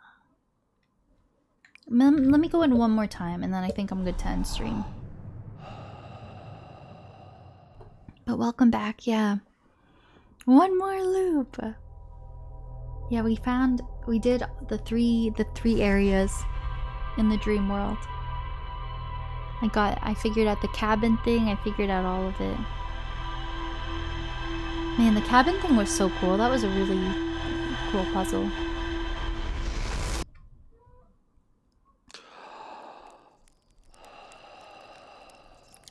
Let me go in one more time and then I think I'm good to end stream. But welcome back, yeah. One more loop. Yeah, we did the three areas in the dream world. I figured out the cabin thing, I figured out all of it. Man, the cabin thing was so cool. That was a really cool puzzle.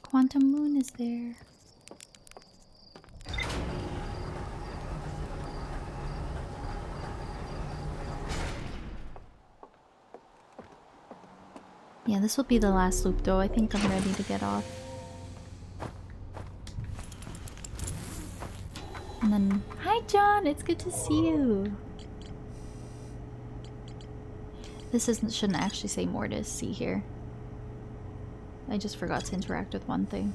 Quantum Moon is there. Yeah, this will be the last loop though. I think I'm ready to get off. And then, hi John, it's good to see you. This shouldn't actually say more to see here. I just forgot to interact with one thing.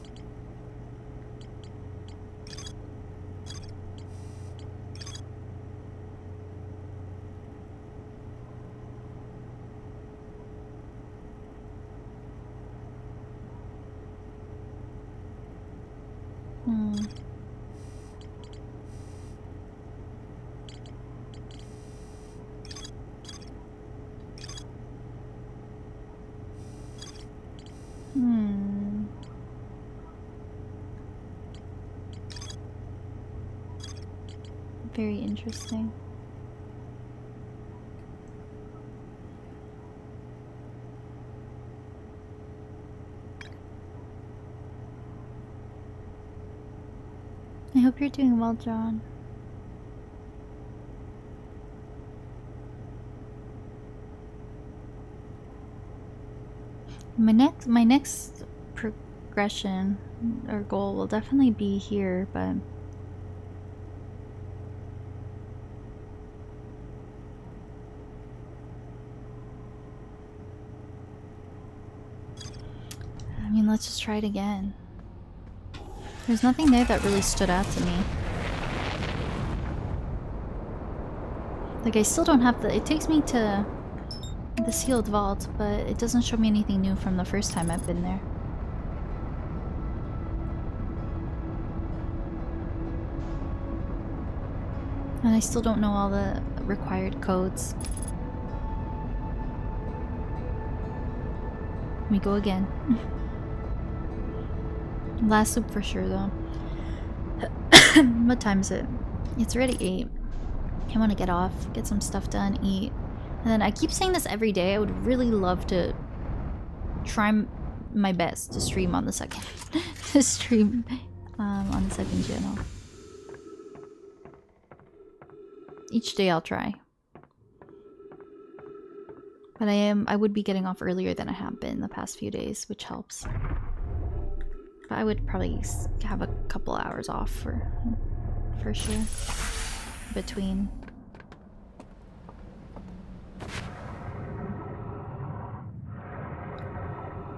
Very interesting. I hope you're doing well, John. My next progression or goal will definitely be here, but I mean, let's just try it again. There's nothing there that really stood out to me. Like, I still don't have the... It takes me to the sealed vault, but it doesn't show me anything new from the first time I've been there. And I still don't know all the required codes. We go again. Last loop for sure, though. What time is it? It's already 8. I want to get off, get some stuff done, eat. And then I keep saying this every day. I would really love to try my best to stream on the second on the second channel. Each day I'll try. But I would be getting off earlier than I have been the past few days, which helps. But I would probably have a couple hours off for sure. Between.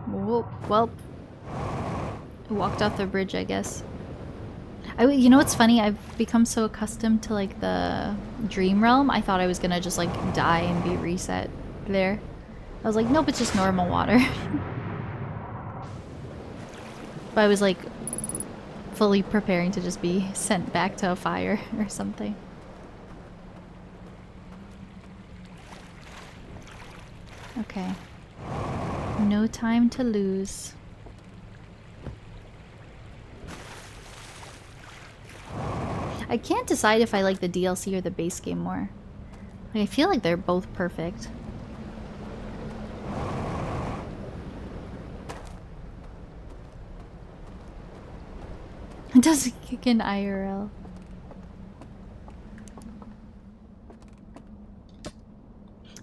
Whoa, well, I walked off the bridge, I guess. You know what's funny? I've become so accustomed to like the dream realm. I thought I was gonna just like die and be reset there. I was like, nope, it's just normal water. But I was like fully preparing to just be sent back to a fire or something. Okay. No time to lose. I can't decide if I like the DLC or the base game more. Like, I feel like they're both perfect. It doesn't kick in IRL.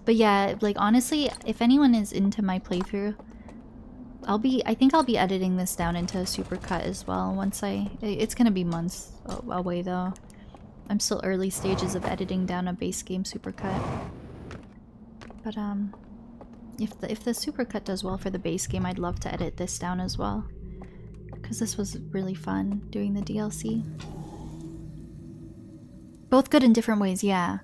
But yeah, like honestly, if anyone is into my playthrough, I think I'll be editing this down into a supercut as well once it's gonna be months away though. I'm still early stages of editing down a base game supercut. But if the supercut does well for the base game, I'd love to edit this down as well. Because this was really fun doing the DLC. Both good in different ways, yeah.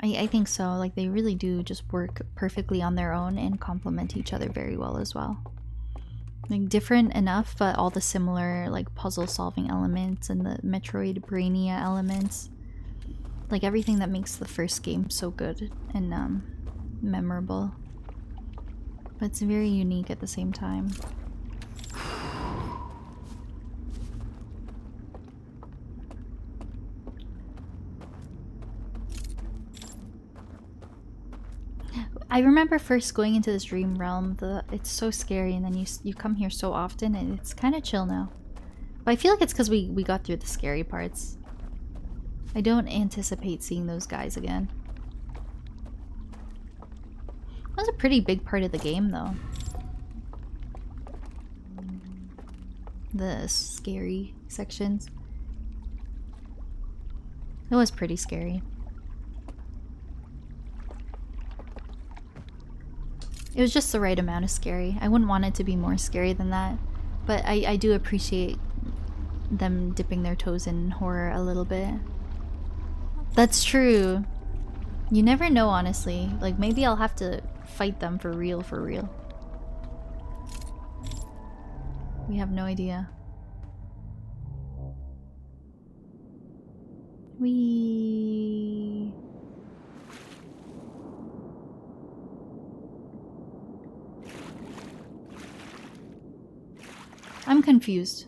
I think so. Like, they really do just work perfectly on their own and complement each other very well as well. Like, different enough, but all the similar, like, puzzle-solving elements and the Metroidvania elements. Like, everything that makes the first game so good and memorable. But it's very unique at the same time. I remember first going into this dream realm, it's so scary, and then you come here so often and it's kind of chill now. But I feel like it's because we got through the scary parts. I don't anticipate seeing those guys again. That was a pretty big part of the game though. The scary sections. It was pretty scary. It was just the right amount of scary. I wouldn't want it to be more scary than that. But I do appreciate them dipping their toes in horror a little bit. That's true. You never know, honestly. Like, maybe I'll have to fight them for real, for real. We have no idea. I'm confused.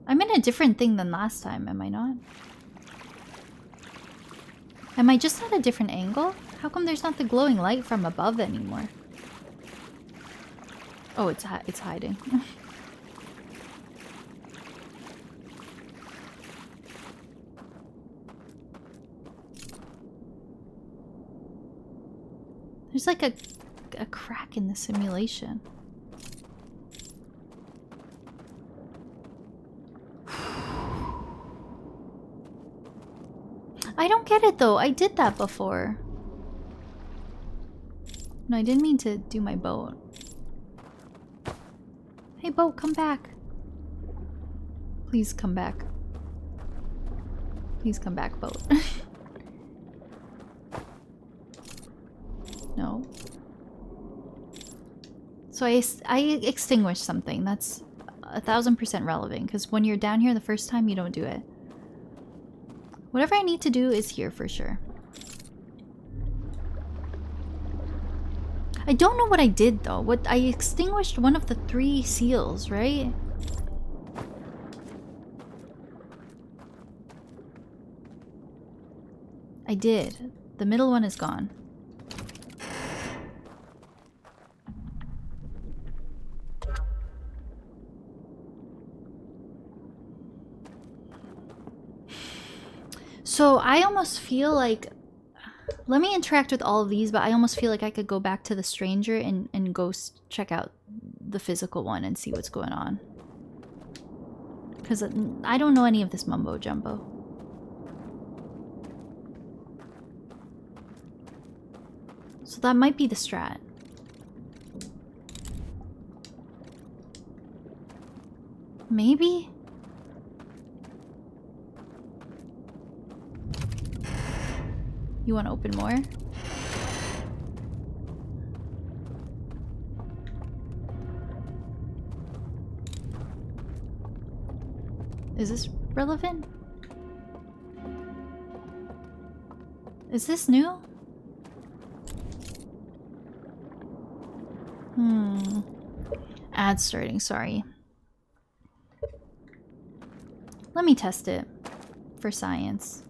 I'm in a different thing than last time, am I not? Am I just at a different angle? How come there's not the glowing light from above anymore? Oh, it's hiding. There's like a crack in the simulation. I don't get it though. I did that before. No, I didn't mean to do my boat. Hey boat, come back. Please come back. Please come back, boat. No. So I extinguished something. That's 1000% relevant, because when you're down here the first time, you don't do it. Whatever I need to do is here for sure. I don't know what I did though. I extinguished one of the 3 seals, right? I did. The middle one is gone. So I almost feel like, let me interact with all of these, but I almost feel like I could go back to the stranger and go check out the physical one and see what's going on. Because I don't know any of this mumbo jumbo. So that might be the strat. Maybe? You want to open more? Is this relevant? Is this new? Ad starting, sorry. Let me test it for science.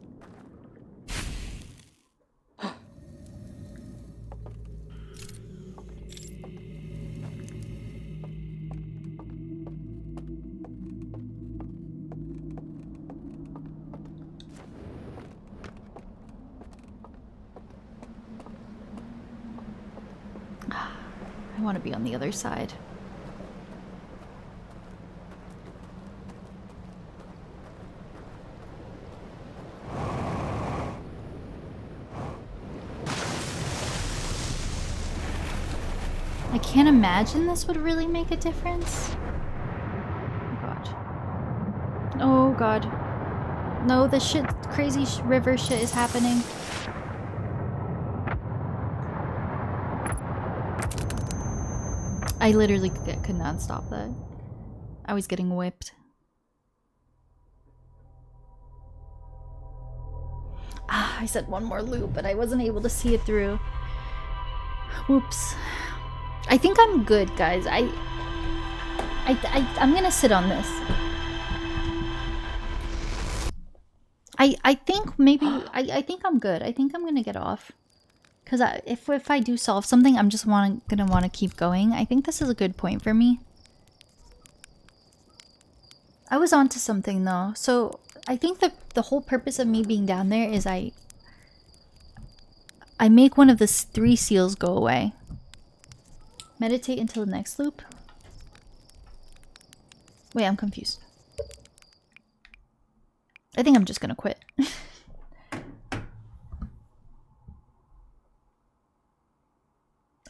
I want to be on the other side. I can't imagine this would really make a difference. Oh god. Oh god. No, the shit, crazy river shit is happening. I literally could not stop that. I was getting whipped. Ah, I said one more loop, but I wasn't able to see it through. Whoops. I think I'm good, guys. I'm gonna sit on this. I think maybe I think I'm good. I think I'm gonna get off. Because if I do solve something, I'm just gonna want to keep going. I think this is a good point for me. I was onto something though. So I think the whole purpose of me being down there is I make one of the 3 seals go away. Meditate until the next loop. Wait, I'm confused. I think I'm just gonna quit.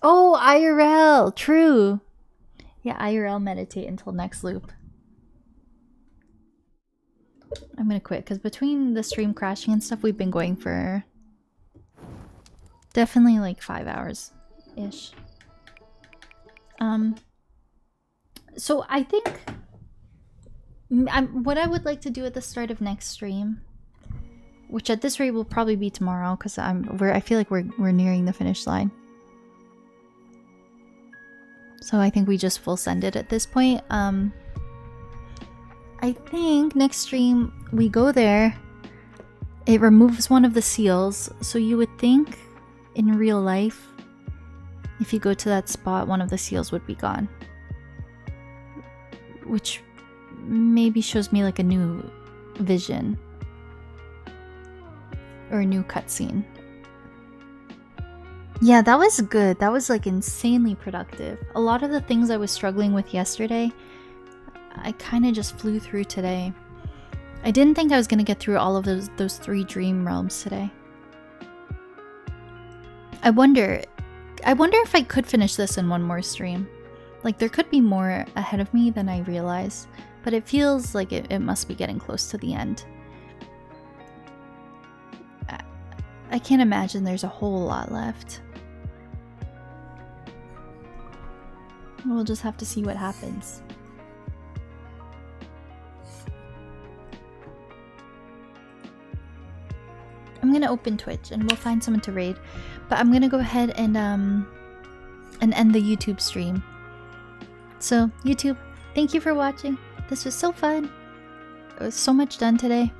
Oh, IRL! True! Yeah, IRL meditate until next loop. I'm gonna quit, because between the stream crashing and stuff, we've been going for definitely like 5 hours-ish. So I think what I would like to do at the start of next stream, which at this rate will probably be tomorrow, because I feel like we're nearing the finish line. So I think we just full send it at this point. I think next stream we go there it removes one of the seals, so you would think in real life, if you go to that spot, one of the seals would be gone. Which maybe shows me like a new vision. Or a new cutscene. Yeah, that was good. That was like insanely productive. A lot of the things I was struggling with yesterday, I kind of just flew through today. I didn't think I was going to get through all of those 3 dream realms today. I wonder if I could finish this in one more stream. Like, there could be more ahead of me than I realize, but it feels like it must be getting close to the end. I can't imagine there's a whole lot left. We'll just have to see what happens. I'm gonna open Twitch and we'll find someone to raid, but I'm gonna go ahead and end the YouTube stream. So YouTube, thank you for watching. This was so fun. It was so much done today.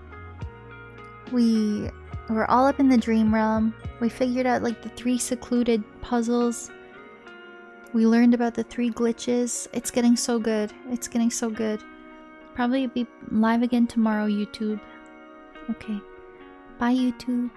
We were all up in the dream realm. We figured out like the 3 secluded puzzles. We learned about the 3 glitches. It's getting so good. It's getting so good. Probably be live again tomorrow, YouTube. Okay. Bye, YouTube.